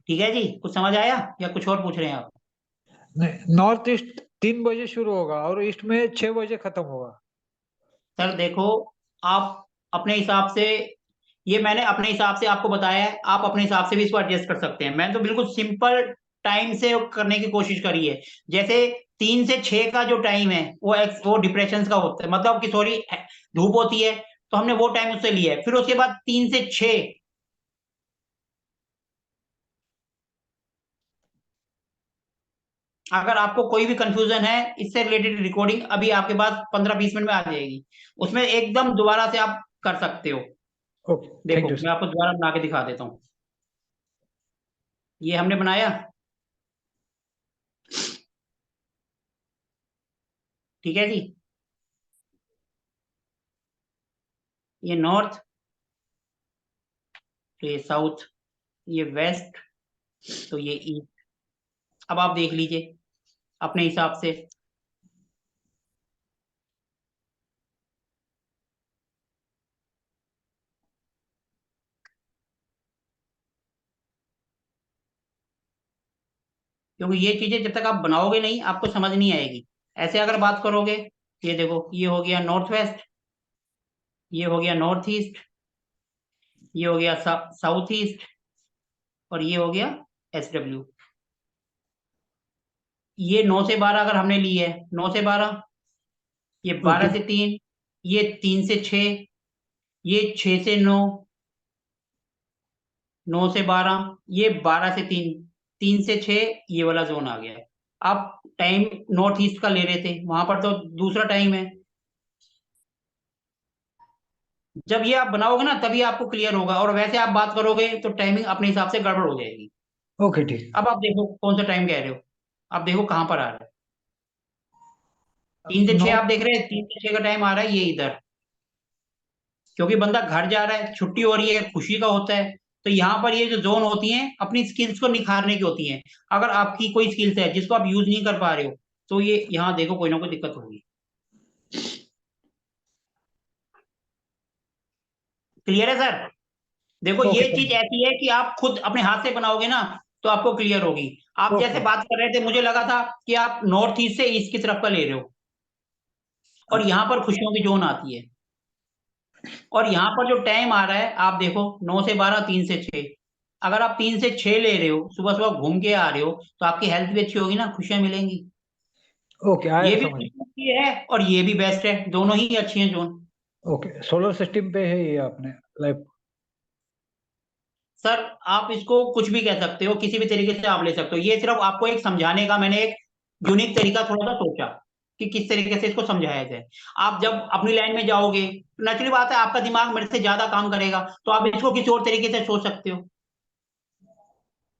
ठीक है जी, कुछ समझ आया या कुछ और पूछ रहे हैं आप? नहीं, नॉर्थ ईस्ट 3 बजे शुरू होगा और ईस्ट में 6 बजे खत्म होगा। सर देखो, आप अपने हिसाब से, ये मैंने अपने हिसाब से आपको बताया है, आप अपने हिसाब से भी इसको एडजस्ट कर सकते हैं, मैंने तो बिल्कुल सिंपल टाइम से करने की कोशिश करी है। जैसे 3 से 6 का जो टाइम है वो डिप्रेशन का होता है, मतलब कि सॉरी, धूप होती है, तो हमने वो टाइम उससे लिया है। फिर उसके बाद 3 से 6, अगर आपको कोई भी कंफ्यूजन है इससे रिलेटेड, रिकॉर्डिंग अभी आपके पास 15-20 मिनट में आ जाएगी, उसमें एकदम दोबारा से आप कर सकते हो। ओके, थैंक देखो यू मैं सर। आपको दोबारा बना के दिखा देता हूँ, ये हमने बनाया, ठीक है जी, ये नॉर्थ, तो ये साउथ, ये वेस्ट, तो ये ईस्ट। अब आप देख लीजिए अपने हिसाब से। क्योंकि ये चीजें जब तक आप बनाओगे नहीं आपको समझ नहीं आएगी, ऐसे अगर बात करोगे, ये देखो ये हो गया नॉर्थ वेस्ट, ये हो गया नॉर्थ ईस्ट, ये हो गया साउथ ईस्ट, और ये हो गया SW। ये 9 से 12 अगर हमने ली है, 9 से 12, ये ओके। 12 से 3, ये 3 से 6, ये 6 से 9, 9 से 12, ये 12 से 3, 3 से 6, ये वाला जोन आ गया। आप टाइम नॉर्थ ईस्ट का ले रहे थे, वहां पर तो दूसरा टाइम है, जब ये आप बनाओगे ना तभी आपको क्लियर होगा, और वैसे आप बात करोगे तो टाइमिंग अपने हिसाब से गड़बड़ हो जाएगी। ओके ठीक। अब आप देखो कौन सा टाइम कह रहे हो, आप देखो कहाँ पर आ रहा है। 3 से 6 नौ। आप देख रहे हैं, 3 से 6 का टाइम आ रहा है ये इधर, क्योंकि बंदा घर जा रहा है, छुट्टी हो रही है, खुशी का होता है। तो यहाँ पर ये जो जोन होती हैं अपनी स्किल्स को निखारने की होती हैं। अगर आपकी कोई स्किल्स है जिसको आप यूज नहीं कर पा रहे हो, तो ये यहाँ देखो कोई ना कोई दिक्कत होगी। क्लियर है सर? देखो ओके ये चीज ऐसी है कि आप खुद अपने हाथ से बनाओगे ना तो आपको क्लियर होगी। आप जैसे ओके बात कर रहे थे, मुझे लगा था कि आप नॉर्थ ईस्ट से ईस्ट की तरफ का ले रहे हो, और यहाँ पर खुशियों की जोन आती है। और यहाँ पर जो टाइम आ रहा है आप देखो, 9 से 12, 3 से 6। अगर आप 3 से 6 ले रहे हो, सुबह सुबह घूम के आ रहे हो, तो आपकी हेल्थ भी अच्छी होगी ना, खुशियां मिलेंगी। ओके आया ये भी समझ। खुशियों की है और ये भी बेस्ट है, दोनों ही अच्छी हैं जोन। ओके सोलर सिस्टम पे है ये आपने लाइफ। सर आप इसको कुछ भी कह सकते हो, किसी भी तरीके से आप ले सकते हो, ये सिर्फ आपको एक समझाने का मैंने एक यूनिक तरीका थोड़ा सा सोचा कि किस तरीके से इसको समझाया जाए। आप जब अपनी लाइन में जाओगे, नेचुरली बात है आपका दिमाग मेरे से ज्यादा काम करेगा, तो आप इसको किसी और तरीके से सोच सकते हो।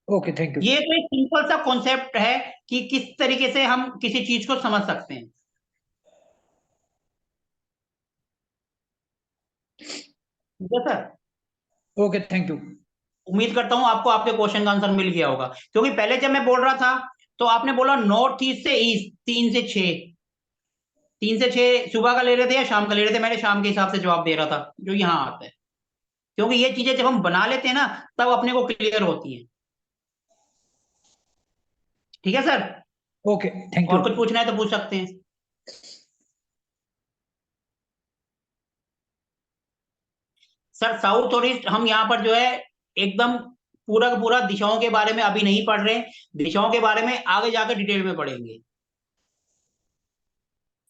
Okay thank you. ये तो एक सिंपल सा कॉन्सेप्ट है कि किस तरीके से हम किसी चीज को समझ सकते हैं। ठीक है सर? Okay thank you. उम्मीद करता हूं आपको आपके क्वेश्चन का आंसर मिल गया होगा, क्योंकि पहले जब मैं बोल रहा था तो आपने बोला नॉर्थ ईस्ट से ईस्ट 3 से 6। 3 से 6 सुबह का ले रहे थे या शाम का ले रहे थे? मैंने शाम के हिसाब से जवाब दे रहा था जो यहाँ आता है, क्योंकि ये चीजें जब हम बना लेते हैं ना तब अपने को क्लियर होती है। ठीक है सर? Okay thank you. और कुछ पूछना है तो पूछ सकते हैं। सर साउथ और ईस्ट हम यहाँ पर जो है एकदम पूरा का पूरा दिशाओं के बारे में अभी नहीं पढ़ रहे, दिशाओं के बारे में आगे जाकर डिटेल में पढ़ेंगे।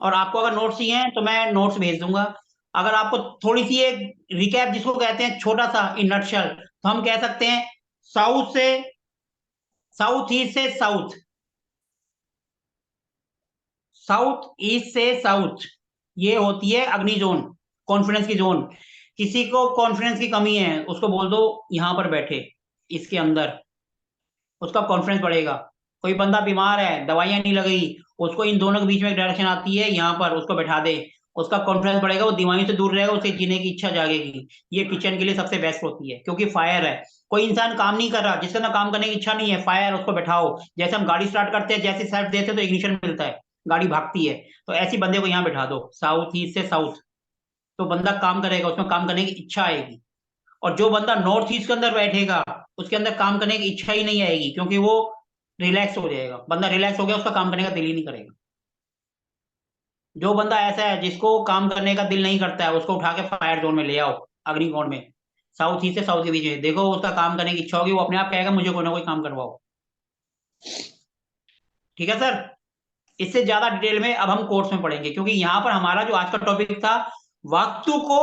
और आपको अगर नोट्स चाहिए तो मैं नोट्स भेज दूंगा। अगर आपको थोड़ी सी एक रिकैप जिसको कहते हैं छोटा सा इन नटशल, तो हम कह सकते हैं साउथ से साउथ ईस्ट से साउथ, साउथ ईस्ट से साउथ, ये होती है अग्नि जोन, कॉन्फिडेंस की जोन। किसी को कॉन्फिडेंस की कमी है उसको बोल दो यहां पर बैठे, इसके अंदर उसका कॉन्फिडेंस बढ़ेगा। कोई बंदा बीमार है, दवाइयां नहीं लगी, उसको इन दोनों के बीच में एक डायरेक्शन आती है, यहाँ पर उसको बैठा दे, उसका कॉन्फिडेंस बढ़ेगा, वो बीमारियों से दूर रहेगा, उसके जीने की इच्छा जागेगी। ये किचन के लिए सबसे बेस्ट होती है, क्योंकि फायर है। कोई इंसान काम नहीं कर रहा, जिसके अंदर काम करने की इच्छा नहीं है, फायर, उसको बैठाओ। जैसे हम गाड़ी स्टार्ट करते हैं, जैसे सेल्फ देते हैं तो इग्निशन मिलता है, गाड़ी भागती है। तो ऐसी बंदे को यहाँ बैठा दो साउथ ईस्ट से साउथ, तो बंदा काम करेगा, उसमें काम करने की इच्छा आएगी। और जो बंदा नॉर्थ ईस्ट के अंदर बैठेगा उसके अंदर काम करने की इच्छा ही नहीं आएगी, क्योंकि वो रिलैक्स हो जाएगा। बंदा रिलैक्स हो गया, उसका काम करने का दिल ही नहीं करेगा। जो बंदा ऐसा है जिसको काम करने का दिल नहीं करता है, उसको उठा के फायर जोन में ले आओ, अग्निकोण में, साउथ ईस्ट से साउथ के बीच में, देखो उसका काम करने की इच्छा होगी, वो अपने आप कहेगा मुझे कोई ना कोई काम करवाओ। ठीक है सर? इससे ज्यादा डिटेल में अब हम कोर्स में पढ़ेंगे, क्योंकि यहाँ पर हमारा जो आज का टॉपिक था, वास्तु को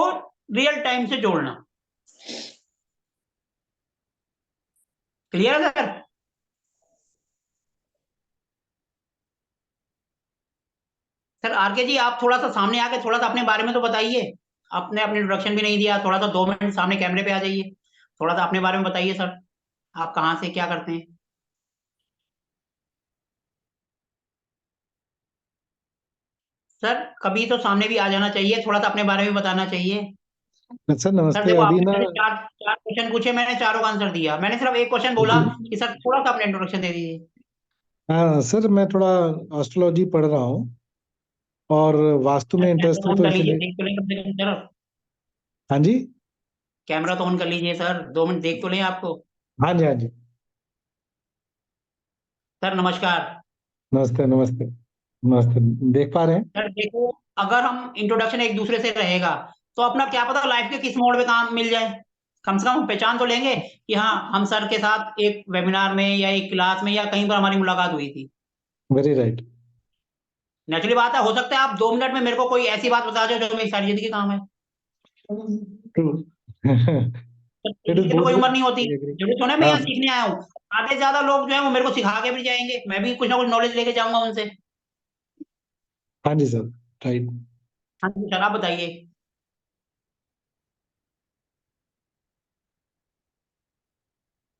रियल टाइम से जोड़ना। क्लियर है सर? सर आरके जी आप थोड़ा सा सामने आके थोड़ा सा अपने बारे में तो बताइए। आपने अपनी इंट्रोडक्शन भी नहीं दिया, थोड़ा सा 2 मिनट सामने कैमरे पे आ जाइए, थोड़ा सा अपने बारे में बताइए सर। आप कहाँ से क्या करते हैं? सर कभी तो सामने भी आ जाना चाहिए, थोड़ा सा अपने बारे में बताना चाहिए। सर सर नमस्ते देखो अभी आपने ना। मैंने चार चार क्वेश्चन पूछे, मैंने चारों का आंसर दिया, मैंने सिर्फ एक क्वेश्चन बोला कि सर थोड़ा सा अपने इंट्रोडक्शन दे दीजिए। हाँ सर मैं थोड़ा एस्ट्रोलॉजी पढ़ रहा हूँ और वास्तु में कैमरा इंटरेस्ट तो है ऑन तो कर लीजिए, इसलिए। देख तो लें कम से कम सर। हाँ जी। कैमरा तो ऑन कर लीजिए सर, 2 मिनट देख तो लें आपको। हाँ जी हाँ जी। सर नमस्कार। नमस्ते नमस्ते। नमस्ते। देख पा रहे हैं। सर देखो, अगर हम इंट्रोडक्शन एक दूसरे से रहेगा तो अपना क्या पता लाइफ के किस मोड़ पे काम मिल जाए। कम से कम हम पहचान तो लेंगे कि हाँ हम सर के साथ एक वेबिनार में या एक क्लास में या कहीं पर हमारी मुलाकात हुई थी। Very right. नेचुरली बात है, हो सकता है आप 2 मिनट में मेरे को कोई ऐसी बात बता दो जो मेरी सारी जिंदगी काम है। ट्रू। तो इट इज सीखने की तो बोथ कोई वे। उम्र नहीं होती। एग्री। जरूरी थोड़ा मैं हाँ यहाँ सीखने आया हूँ। आधे से ज्यादा लोग जो है वो मेरे को सिखा के भी जाएंगे, मैं भी कुछ ना कुछ नॉलेज लेके जाऊंगा उनसे। हाँ जी सर। राइट। हाँ जी सर, आप बताइए।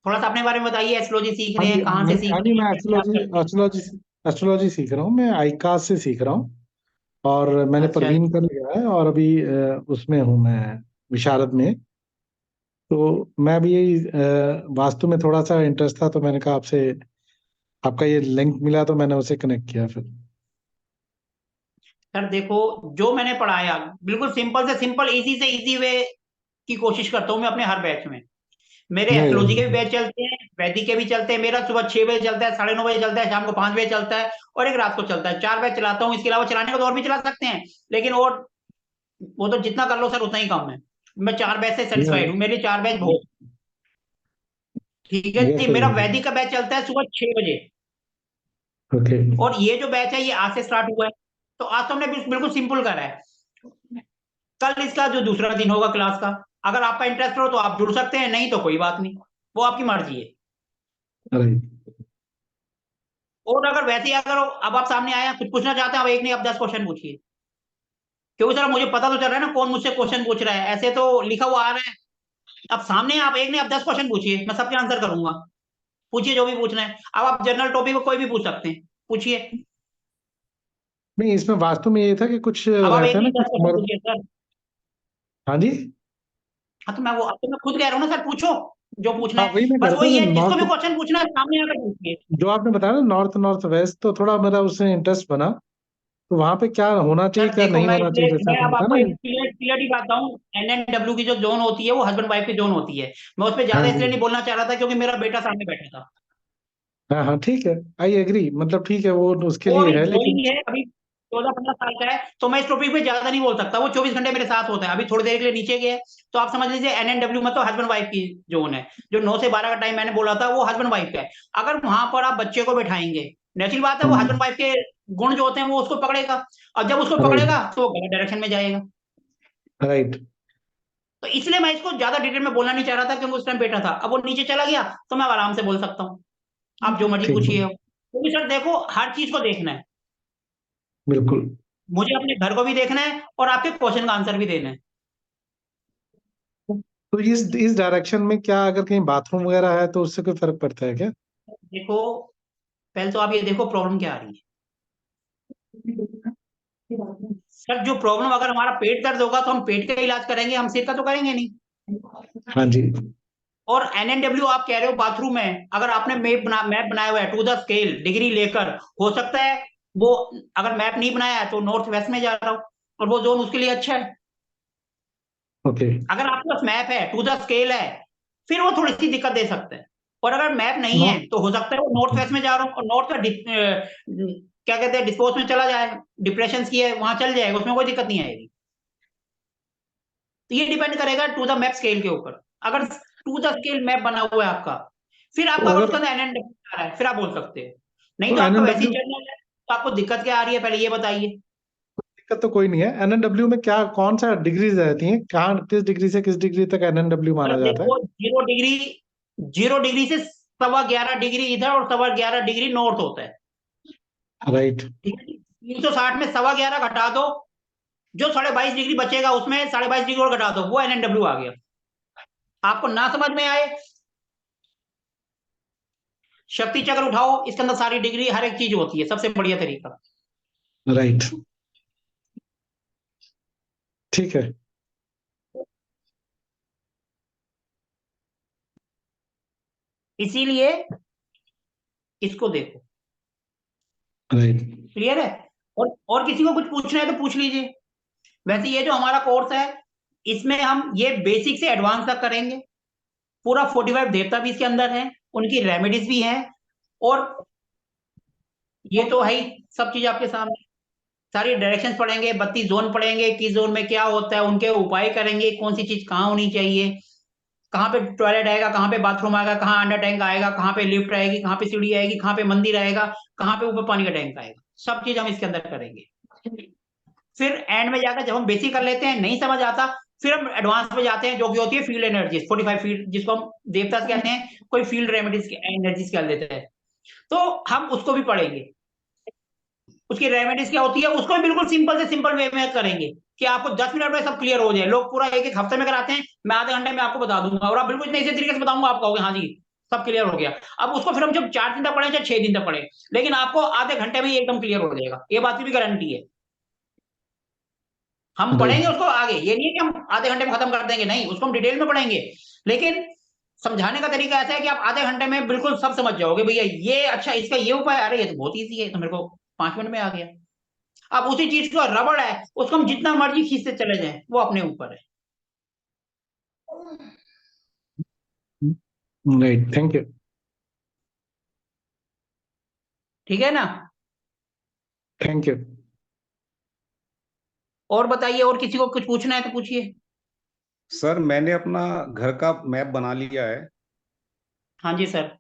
थोड़ा सा अपने बारे में बताइए, एस्ट्रोलॉजी सीख हाँ रहे जी, हैं, कहाँ से सीख हाँ रहे जी, हैं, मैं कैसे बात एस्ट्रोलॉजी करते हैं? एस्ट्रोलॉजी एस्ट्रोलॉजी सीख रहा हूँ। मैं आईकास से सीख रहा हूँ, और मैंने अच्छा प्रवीण कर लिया है, और अभी उसमें हूँ मैं, विशारद में। तो मैं भी यही वास्तु में थोड़ा सा इंटरेस्ट था, तो मैंने कहा आपसे, आपका ये लिंक मिला तो मैंने उसे कनेक्ट किया फिर। सर देखो, जो मैंने पढ़ाया बिल्कुल सिंपल से सिंपल, इजी से इजी वे की कोशिश करता हूँ मैं अपने हर बैच में। मेरे नहीं एस्ट्रोलॉजी के भी नहीं, बैच चलते हैं, वैदिक के भी चलते हैं। मेरा सुबह 6 बजे चलता है, 9:30 बजे चलता है, शाम को 5 बजे चलता है, और एक रात को चलता है। 4 बैच चलाता हूँ। इसके अलावा चलाने को तो और भी चला सकते हैं, लेकिन और वो तो जितना कर लो सर उतना ही कम है। मैं 4 बैच से सेटिस्फाइड हूँ, मेरे 4 बैच बहुत। ठीक है ये जी, तो मेरा वैदिक का बैच चलता है सुबह 6 बजे। ओके। और ये जो बैच है ये आज से स्टार्ट हुआ है। तो आज तो हमने बिल्कुल सिंपल करा है। कल इसका जो दूसरा दिन होगा क्लास का, अगर आपका इंटरेस्ट हो तो आप जुड़ सकते हैं, नहीं तो कोई बात नहीं, वो आपकी मर्जी है। राइट। और अगर वैसे ही अगर अब आप सामने आए कुछ पूछना चाहते हैं, अब एक नहीं अब 10 क्वेश्चन पूछिए, क्योंकि सर मुझे पता तो चल रहा है ना कौन मुझसे क्वेश्चन पूछ रहा है। ऐसे तो लिखा हुआ आ रहा है, अब सामने आप एक नहीं अब 10 क्वेश्चन पूछिए, मैं सबके आंसर करूंगा। पूछिए जो भी पूछना है। अब आप जनरल टॉपिक को कोई भी पूछ सकते हैं, पूछिए। नहीं, इसमें वास्तु में ये था कि कुछ अब आप रहते एक हैं ना नहीं कि 10 क्वेश्चन पूछिए सर। हाँ जी। हाँ तो मैं वो, अब तो मैं खुद कह रहा हूँ ना सर, पूछो जो पूछना हाँ, है। वही मैं कह बस रहा था वही कि है, जिसको भी नॉर्थ, क्वेश्चन पूछना है सामने आकर पूछिए। जो आपने बताया ना, नॉर्थ नॉर्थ वेस्ट, तो थोड़ा मेरा उससे इंटरेस्ट बना। तो वहां पे क्या होना चाहिए, सर क्या देखो, नहीं मैं होना चाहिए, इसलिए जैसे मैं आपने अब बताया आपको ना। क्लियर ही बात बताऊं। NNW की जो जोन होती है वो हस्बैंड वाइफ की जोन होती है। मैं उस पर हाँ ज्यादा जी, इसलिए नहीं बोलना चाह रहा था क्योंकि मेरा बेटा सामने बैठा था। हाँ हाँ, ठीक है। आई एग्री, मतलब ठीक है, वो उसके वो लिए अभी है, लेकिन ग्रोइंग है, अभी 14-15 साल का है, तो मैं इस टॉपिक पे ज्यादा नहीं बोल सकता। वो 24 घंटे मेरे साथ होता है, अभी थोड़ी देर के लिए नीचे गया है। तो आप समझ लीजिए NNW में तो हस्बैंड वाइफ की जोन है। जो 9 से 12 का टाइम मैंने बोला था वो हस्बैंड वाइफ का है। अगर वहां पर आप बच्चे को बैठाएंगे, नेचुरल बात है वो हस्बैंड वाइफ के गुण जो होते हैं वो उसको पकड़ेगा। और जब उसको राइट, पकड़ेगा तो वो गलत डायरेक्शन में जाएगा। राइट। तो इसलिए मैं इसको ज्यादा डिटेल में बोलना नहीं चाह रहा था, क्योंकि उस टाइम बेटा था। अब वो नीचे चला गया तो मैं अब आराम से बोल सकता हूँ। आप जो मर्जी ठीक है, पूछिए, क्योंकि सर देखो हर चीज को देखना है। बिल्कुल। मुझे अपने घर को भी देखना है और आपके क्वेश्चन का आंसर भी देना है। तो इस डायरेक्शन में क्या, अगर कहीं बाथरूम वगैरह है तो उससे कोई फर्क पड़ता है क्या? देखो, पहले तो आप ये देखो प्रॉब्लम क्या आ रही है। सर जो प्रॉब्लम, अगर हमारा पेट दर्द होगा तो हम पेट का इलाज करेंगे, हम सिर का तो करेंगे नहीं। हाँ जी। और NNW आप कह रहे हो बाथरूम है, अगर आपने मैप बनाया हुआ है टू द स्केल डिग्री लेकर, हो सकता है वो, अगर मैप नहीं बनाया है तो नॉर्थ वेस्ट में जा रहा हो, और वो जोन उसके लिए अच्छा है। ओके। अगर आपके पास मैप है टू द स्केल है, फिर वो थोड़ी सी दिक्कत दे सकता है। और अगर मैप नहीं नो। है तो हो सकता है वो नॉर्थ वेस्ट में जा रहा हो, और नॉर्थ का क्या कहते हैं डिस्पोज में चला जाए, डिप्रेशन की है वहां चल जाएगा, उसमें कोई दिक्कत नहीं आएगी। तो ये डिपेंड करेगा टू द मैप स्केल के ऊपर। अगर टू द स्केल मैप बना हुआ है आपका, फिर तो आपका अगर अगर उसके अंदर NNW आ रहा है फिर आप बोल सकते हो। नहीं तो तो आपका वैसे ही एनएनडब्ल्यू, चल रहा है, तो आपको दिक्कत क्या आ रही है पहले ये बताइए। दिक्कत तो कोई नहीं है। एनएनडब्ल्यू में क्या, कौन सा डिग्रीज रहती हैं, कहाँ, किस डिग्री से किस डिग्री तक एनएनडब्ल्यू सर माना जाता है? देखो, 0 डिग्री, 0 डिग्री से 11.25 डिग्री इधर और 11.25 डिग्री नॉर्थ होता है। राइट। ठीक है जी, 360 में 11.25 घटा दो, जो 22.5 डिग्री बचेगा उसमें 22.5 डिग्री और घटा दो, वो NNW आ गया। आपको ना समझ में आए, शक्ति चक्र उठाओ, इसके अंदर सारी डिग्री हर एक चीज होती है, सबसे बढ़िया तरीका। राइट, ठीक है। इसीलिए इसको देखो। राइट। क्लियर है? और किसी को कुछ पूछना है तो पूछ लीजिए। वैसे ये जो हमारा कोर्स है, इसमें हम ये बेसिक से एडवांस तक करेंगे। पूरा 45 देवता भी इसके अंदर है, उनकी रेमेडीज भी हैं, और ये तो है ही, सब चीज आपके सामने। सारी डायरेक्शंस पढ़ेंगे, 32 जोन पढ़ेंगे, किस जोन में क्या होता है, उनके उपाय करेंगे, कौन सी चीज कहाँ होनी चाहिए, कहाँ पे टॉयलेट आएगा, कहाँ पे बाथरूम आएगा, कहाँ अंडर टैंक आएगा, कहाँ पे लिफ्ट आएगी, कहाँ पे सीढ़ी आएगी, कहाँ पे मंदिर आएगा, कहाँ पे ऊपर पानी का टैंक आएगा, सब चीज हम इसके अंदर करेंगे। फिर एंड में जाकर जब हम बेसिक कर लेते हैं, नहीं समझ आता, फिर हम एडवांस में जाते हैं, जो कि होती है फील्ड एनर्जीज, 45 फील्ड, जिसको हम देवता से कहते हैं, कोई फील्ड रेमेडीज एनर्जीज कह देते हैं। तो हम उसको भी पढ़ेंगे। उसकी रेमेडीज क्या होती है उसको भी बिल्कुल सिंपल से सिंपल वे में करेंगे, कि आपको 10 मिनट में सब क्लियर हो जाए। लोग पूरा एक एक हफ्ते में कराते हैं, मैं आधे घंटे में आपको बता दूंगा, और आप बिल्कुल इतने इसी तरीके से बताऊंगा, आप कहोगे हाँ जी सब क्लियर हो गया। अब उसको फिर हम जब 4 दिन तक पढ़े चाहे 6 दिन तक पढ़े, लेकिन आपको आधे घंटे में ही एकदम क्लियर हो जाएगा, ये बात की भी गारंटी है। हम पढ़ेंगे राइट। उसको आगे, ये नहीं है कि हम आधे घंटे में खत्म कर देंगे, नहीं, उसको हम डिटेल में पढ़ेंगे, लेकिन समझाने का तरीका ऐसा है कि आप आधे घंटे में बिल्कुल सब समझ जाओगे, भैया ये अच्छा इसका ये उपाय, अरे ये तो बहुत ईजी है, तो मेरे को 5 मिनट में आ गया। अब उसी चीज को रबड़ है, उसको हम जितना मर्जी खींचते चले जाएं, वो अपने ऊपर है। Right, thank you. ठीक है ना? Thank you. और बताइए, और किसी को कुछ पूछना है तो पूछिए। सर मैंने अपना घर का मैप बना लिया है, हाँ जी सर।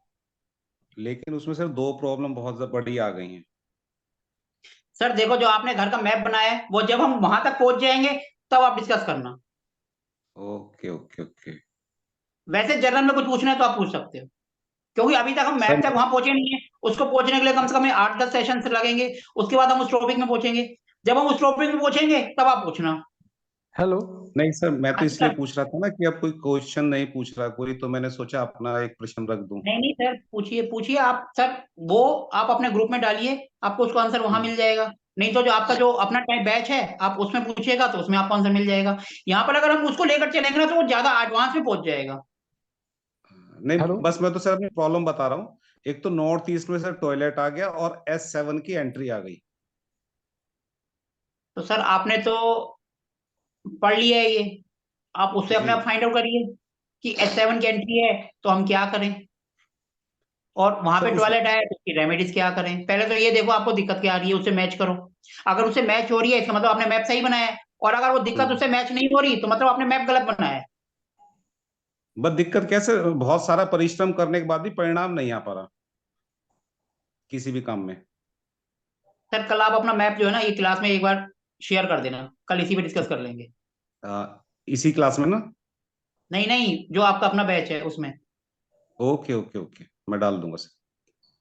लेकिन उसमें सर 2 प्रॉब्लम बहुत बड़ी आ गई हैं। सर देखो, जो आपने घर का मैप बनाया है वो जब हम वहां तक पहुंच जाएंगे तब आप डिस्कस करना। Okay okay okay. वैसे जनरल में कुछ पूछना है तो आप पूछ सकते हो, क्योंकि अभी तक हम सर मैप तक वहां पहुंचे नहीं है। उसको पहुंचने के लिए कम से कम 8-10 सेशन लगेंगे, उसके बाद हम उस टॉपिक में पहुंचेंगे। जब हम उस टॉपिक में पहुंचेंगे तब आप पूछना। हेलो। नहीं सर, मैं हाँ तो जी इसलिए सर। पूछ रहा था ना कि अब कोई क्वेश्चन नहीं पूछ रहा कोई, तो मैंने सोचा अपना एक प्रश्न रख दूं। नहीं नहीं सर, पूछिए पूछिए आप सर। वो आप अपने ग्रुप में डालिए, आपको उसका आंसर वहां मिल जाएगा। नहीं तो जो आपका जो अपना टाइम बैच है आप उसमें पूछिएगा तो उसमें आपको आंसर मिल जाएगा। यहाँ पर अगर हम उसको लेकर चलेंगे ना तो वो ज्यादा एडवांस में पहुंच जाएगा। नहीं, हेलो। बस मैं तो सर अपनी प्रॉब्लम बता रहा हूँ। एक तो नॉर्थ ईस्ट में सर टॉयलेट आ गया और S7 की एंट्री आ गई। तो सर आपने तो पढ़ लिया है ये, आप उससे अपने जी। आप फाइंड आउट करिए कि S7 की एंट्री है तो हम क्या करें, और वहां पे सर उस टॉयलेट है तो उसकी रेमेडीज क्या करें। पहले तो ये देखो आपको दिक्कत क्या आ रही है, उससे मैच करो। अगर उससे मैच हो रही है इसका मतलब आपने मैप सही बनाया है, और अगर वो दिक्कत हम्म। उससे मैच नहीं हो रही तो मतलब आपने मैप गलत बनाया है। बस दिक्कत कैसे, बहुत सारा परिश्रम करने के बाद भी परिणाम नहीं आ पा रहा किसी भी काम में। सर कल आप अपना मैप जो है ना ये क्लास में एक बार शेयर कर देना, कल इसी पे डिस्कस कर लेंगे। इसी क्लास में ना? नहीं नहीं, जो आपका अपना बैच है उसमें। ओके ओके ओके, मैं डाल दूंगा सर।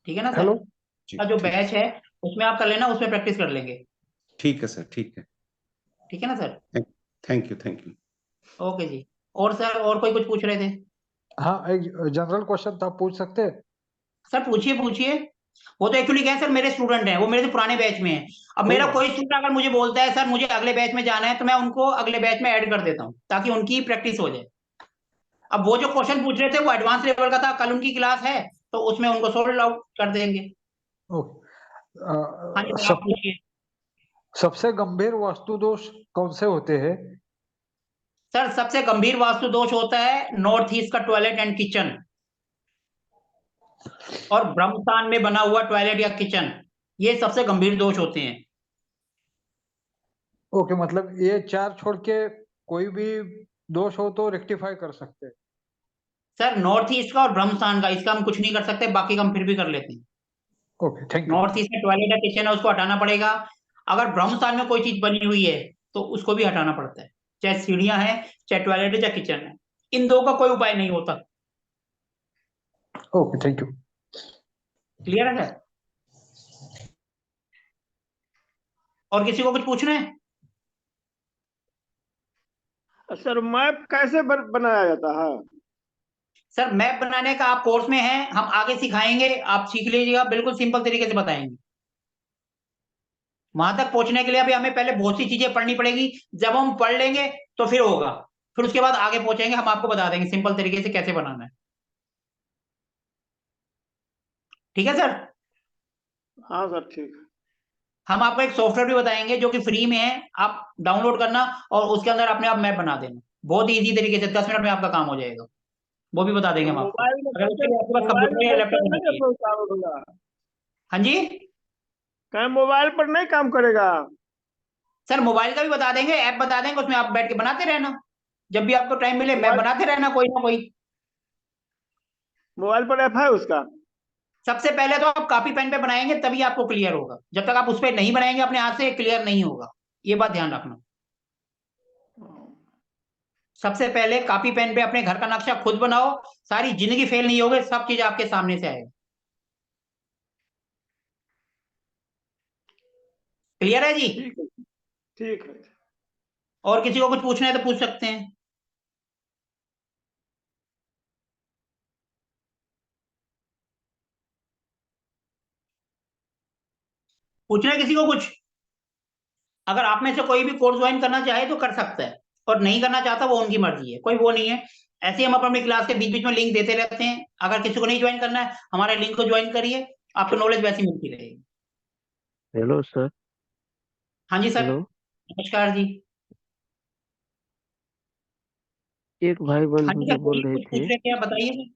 ठीक है ना सर? हेलो। का ठीक जो ठीक बैच है उसमें आप कर लेना, उसमें प्रैक्टिस कर लेंगे। ठीक है सर, ठीक है। ठीक है ना sir? Thank you thank you. Okay जी। और सर और कोई कुछ पूछ रहे थे? हाँ, एक जनरल क्वेश्चन था, पूछ सकते हैं? सर पूछिए पूछिए। वो तो एक्चुअली क्या है सर, मेरे स्टूडेंट हैं, वो मेरे से पुराने बैच में हैं। अब ओ। मेरा कोई स्टूडेंट अगर मुझे बोलता है सर मुझे अगले बैच में जाना है, तो मैं उनको अगले बैच में ऐड कर देता हूँ ताकि उनकी प्रैक्टिस हो जाए। अब वो जो क्वेश्चन पूछ रहे थे वो एडवांस लेवल का था, कल उनकी क्लास है तो उसमें उनको सोल्व आउट कर देंगे। ओके। हाँ जी सर, आप सबसे पूछिए। सबसे गंभीर वास्तु दोष कौन से होते हैं? सर सबसे गंभीर वास्तु दोष होता है नॉर्थ ईस्ट का टॉयलेट एंड किचन, और ब्रह्मस्थान में बना हुआ टॉयलेट या किचन, ये सबसे गंभीर दोष होते हैं। ओके, मतलब ये चार छोड़ के कोई भी दोष हो तो रेक्टिफाई कर सकते हैं? सर नॉर्थ ईस्ट का और ब्रह्मस्थान का, इसका हम कुछ नहीं कर सकते, बाकी का हम फिर भी कर लेते हैं। Okay, thank you. North east में टॉयलेट या किचन है उसको हटाना पड़ेगा। अगर ब्रह्मस्थान में कोई चीज बनी हुई है तो उसको भी हटाना पड़ता है, चाहे सीढ़ियां हैं चाहे टॉयलेट है चाहे किचन है, इन दो का कोई उपाय नहीं होता। Okay, thank you. क्लियर है सर? और किसी को कुछ पूछना है? सर मैप कैसे बनाया जाता है? सर मैप बनाने का आप कोर्स में हैं, हम आगे सिखाएंगे, आप सीख लीजिएगा, बिल्कुल सिंपल तरीके से बताएंगे। वहां तक पहुंचने के लिए अभी हमें पहले बहुत सी चीजें पढ़नी पड़ेगी, जब हम पढ़ लेंगे तो फिर होगा, फिर उसके बाद आगे पहुंचेंगे, हम आपको बता देंगे सिंपल तरीके से कैसे बनाना है। ठीक है सर? हाँ सर, ठीक है। हम आपको एक सॉफ्टवेयर भी बताएंगे जो कि फ्री में है, आप डाउनलोड करना और उसके अंदर अपने आप मैप बना देना, बहुत ही इजी तरीके से 10 मिनट में आपका काम हो जाएगा। वो भी बता देंगे तो हम आपको, अगर उसके लिए आपके पास मोबाइल कंप्यूटर में या देखते लैपटॉप हैं होना ना चाहिए। जब डाउनलोड होगा? हाँ जी। कहीं मोबाइल पर नहीं काम करेगा? सर मोबाइल का भी बता देंगे, ऐप बता देंगे, उसमें आप बैठ के बनाते रहना, जब भी आपको टाइम मिले मैप मोबाइल बनाते रहना कोई ना कोई। मोबाइल पर ऐप है उसका? सबसे पहले तो आप कॉपी पेन पे बनाएंगे तभी आपको क्लियर होगा, जब तक आप उस पर नहीं बनाएंगे अपने हाथ से क्लियर नहीं होगा, ये बात ध्यान रखना। सबसे पहले कॉपी पेन पे अपने घर का नक्शा खुद बनाओ, सारी जिंदगी फेल नहीं होगे, सब चीज आपके सामने से आएगा। क्लियर है जी? ठीक है, ठीक है। और किसी को कुछ पूछना है तो पूछ सकते हैं। पूछना है किसी को कुछ? अगर आप में से कोई भी कोर्स ज्वाइन करना चाहे तो कर सकता है, और नहीं करना चाहता वो उनकी मर्जी है, कोई वो नहीं है। ऐसे ही हम अपनी क्लास के बीच बीच में लिंक देते रहते हैं। अगर किसी को नहीं ज्वाइन करना है, हमारे लिंक को ज्वाइन करिए, आपको नॉलेज वैसी मिलती रहेगी। Hello sir. हाँ जी सर। हेलो। नमस्कार जी। एक भाई हाँ बंधु जी जो सर, बोल बोलिए, रहे कुछ थे। पूछ रहे थे आप, बताइए सर।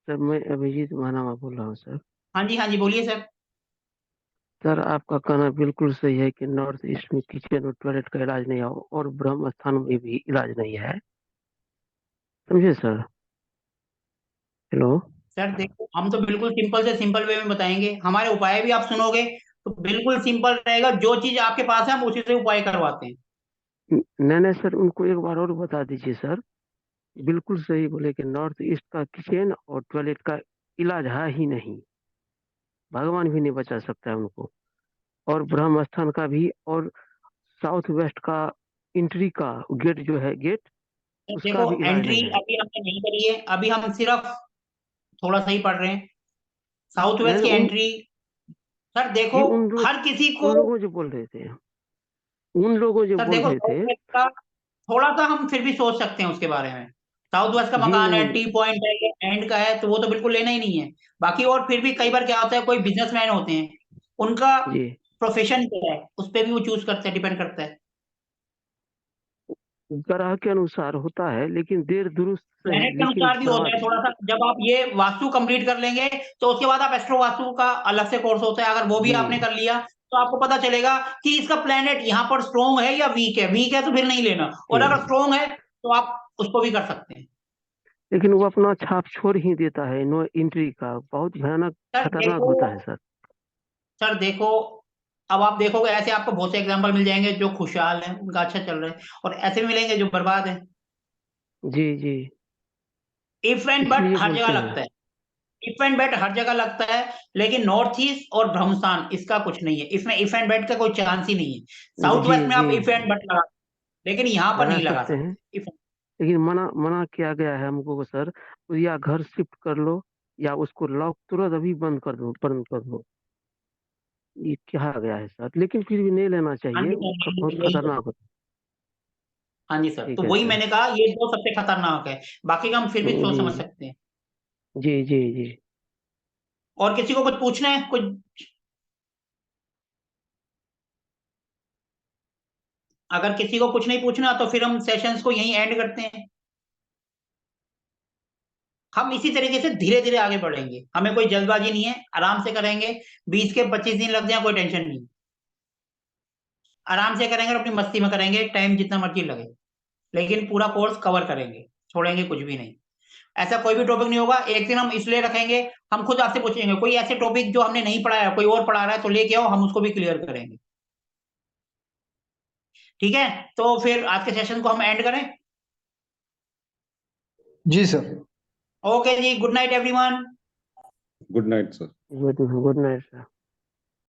सर मैं अभिजीत महानामा बोल रहा हूँ सर। हाँ जी बोलिए सर। सर आपका कहना बिल्कुल सही है कि नॉर्थ ईस्ट में किचन और टॉयलेट का इलाज नहीं है, और ब्रह्म स्थान में भी इलाज नहीं है, समझे सर। हेलो। सर देखो, हम तो बिल्कुल सिंपल से सिंपल वे में बताएंगे, हमारे उपाय भी आप सुनोगे तो बिल्कुल सिंपल रहेगा। जो चीज आपके पास है हम उसी से उपाय करवाते हैं। नहीं नहीं सर, उनको एक बार और बता दीजिए सर। बिल्कुल सही बोले कि नॉर्थ ईस्ट का किचन और टॉयलेट का इलाज है ही नहीं, भगवान भी नहीं बचा सकता है उनको। और ब्रह्म स्थान का भी, और साउथ वेस्ट का एंट्री का गेट जो है गेट, तो उसका देखो, भी इलाज एंट्री नहीं है। अभी हमने नहीं करी है, अभी हम सिर्फ थोड़ा सही पढ़ रहे हैं। साउथ नहीं वेस्ट की नहीं, उन एंट्री, सर देखो, जी हर किसी को, उन लोगों जो बोल रहे थे, उन लोगों जो सर बोल देखो रहे साउथ थे। वेस्ट का थोड़ा सा हम फिर भी सोच सकते हैं उसके बारे में। साउथ वेस्ट का जी मकान है, नहीं। टी पॉइंट है, ये एंड का है, तो वो तो बिल्कुल लेना ही नहीं है। बाकी और फिर भी कई बार क्या होता है, कोई बिजनेसमैन होते हैं, उनका जी, प्रोफेशन क्या है उस पर भी वो चूज करते हैं, डिपेंड करता है। ग्रह के अनुसार होता है, लेकिन देर दुरुस्त सही, प्लेनेट के लेकिन अनुसार भी होता है बर्बाद। थोड़ा सा। जब आप ये वास्तु कंप्लीट कर लेंगे तो उसके बाद आप एस्ट्रो वास्तु का अलग से कोर्स होता है, अगर वो भी जी आपने कर लिया तो आपको पता चलेगा कि इसका प्लेनेट यहाँ पर स्ट्रोंग है या वीक है। वीक है तो फिर नहीं लेना, और अगर जी, स्ट्रोंग है तो आप उसको भी कर सकते हैं। लेकिन वो अपना छाप छोड़ ही देता है, नो एंट्री का बहुत भयानक सर खतरनाक देखो, होता है सर। सर देखो, अब आप देखोगे ऐसे आपको बहुत से एग्जांपल मिल जाएंगे जो खुशहाल हैं, उनका अच्छा चल रहा है, और ऐसे भी मिलेंगे जो बर्बाद है। जी जी, इफ एंड बट इसलिए हर जगह बोलते हैं। लगता है। इफ एंड बेट हर जगह लगता है, लेकिन नॉर्थ ईस्ट और ब्रह्मस्थान इसका कुछ नहीं है, इसमें इफ एंड बेट का कोई चांस ही नहीं है। साउथ जी वेस्ट में जी, आप इफ एंड बेट लगा, लेकिन यहाँ पर लगा नहीं लगा सकते हैं, सकते इफ। लेकिन मना मना किया गया है हमको को सर। या घर शिफ्ट कर लो, या उसको लॉक तुरंत अभी बंद कर दो, बंद कर दो, ये कहा गया है सर। लेकिन फिर भी नहीं लेना हाँ चाहिए, जी वो सर, बहुत यही तो। खतरनाक होता हाँ जी सर, है। तो ठीक है वही सर। मैंने कहा, ये दो सबसे खतरनाक है, बाकी का हम फिर भी सोच जी समझ सकते हैं। जी जी जी। और किसी को कुछ पूछना है कुछ? अगर किसी को कुछ नहीं पूछना तो फिर हम सेशंस को यहीं एंड करते हैं। हम इसी तरीके से धीरे धीरे आगे बढ़ेंगे, हमें कोई जल्दबाजी नहीं है, आराम से करेंगे। 20 के 25 दिन लग जाए कोई टेंशन नहीं, आराम से करेंगे और अपनी मस्ती में करेंगे, टाइम जितना मर्जी लगे, लेकिन पूरा कोर्स कवर करेंगे, छोड़ेंगे कुछ भी नहीं। ऐसा कोई भी टॉपिक नहीं होगा। एक दिन हम इसलिए रखेंगे, हम खुद आपसे पूछेंगे कोई ऐसे टॉपिक जो हमने नहीं पढ़ाया, कोई और पढ़ा रहा है तो लेके आओ, हम उसको भी क्लियर करेंगे। ठीक है, तो फिर आज के सेशन को हम एंड करें। जी सर। ओके जी, good night everyone. Good night sir. Good night sir.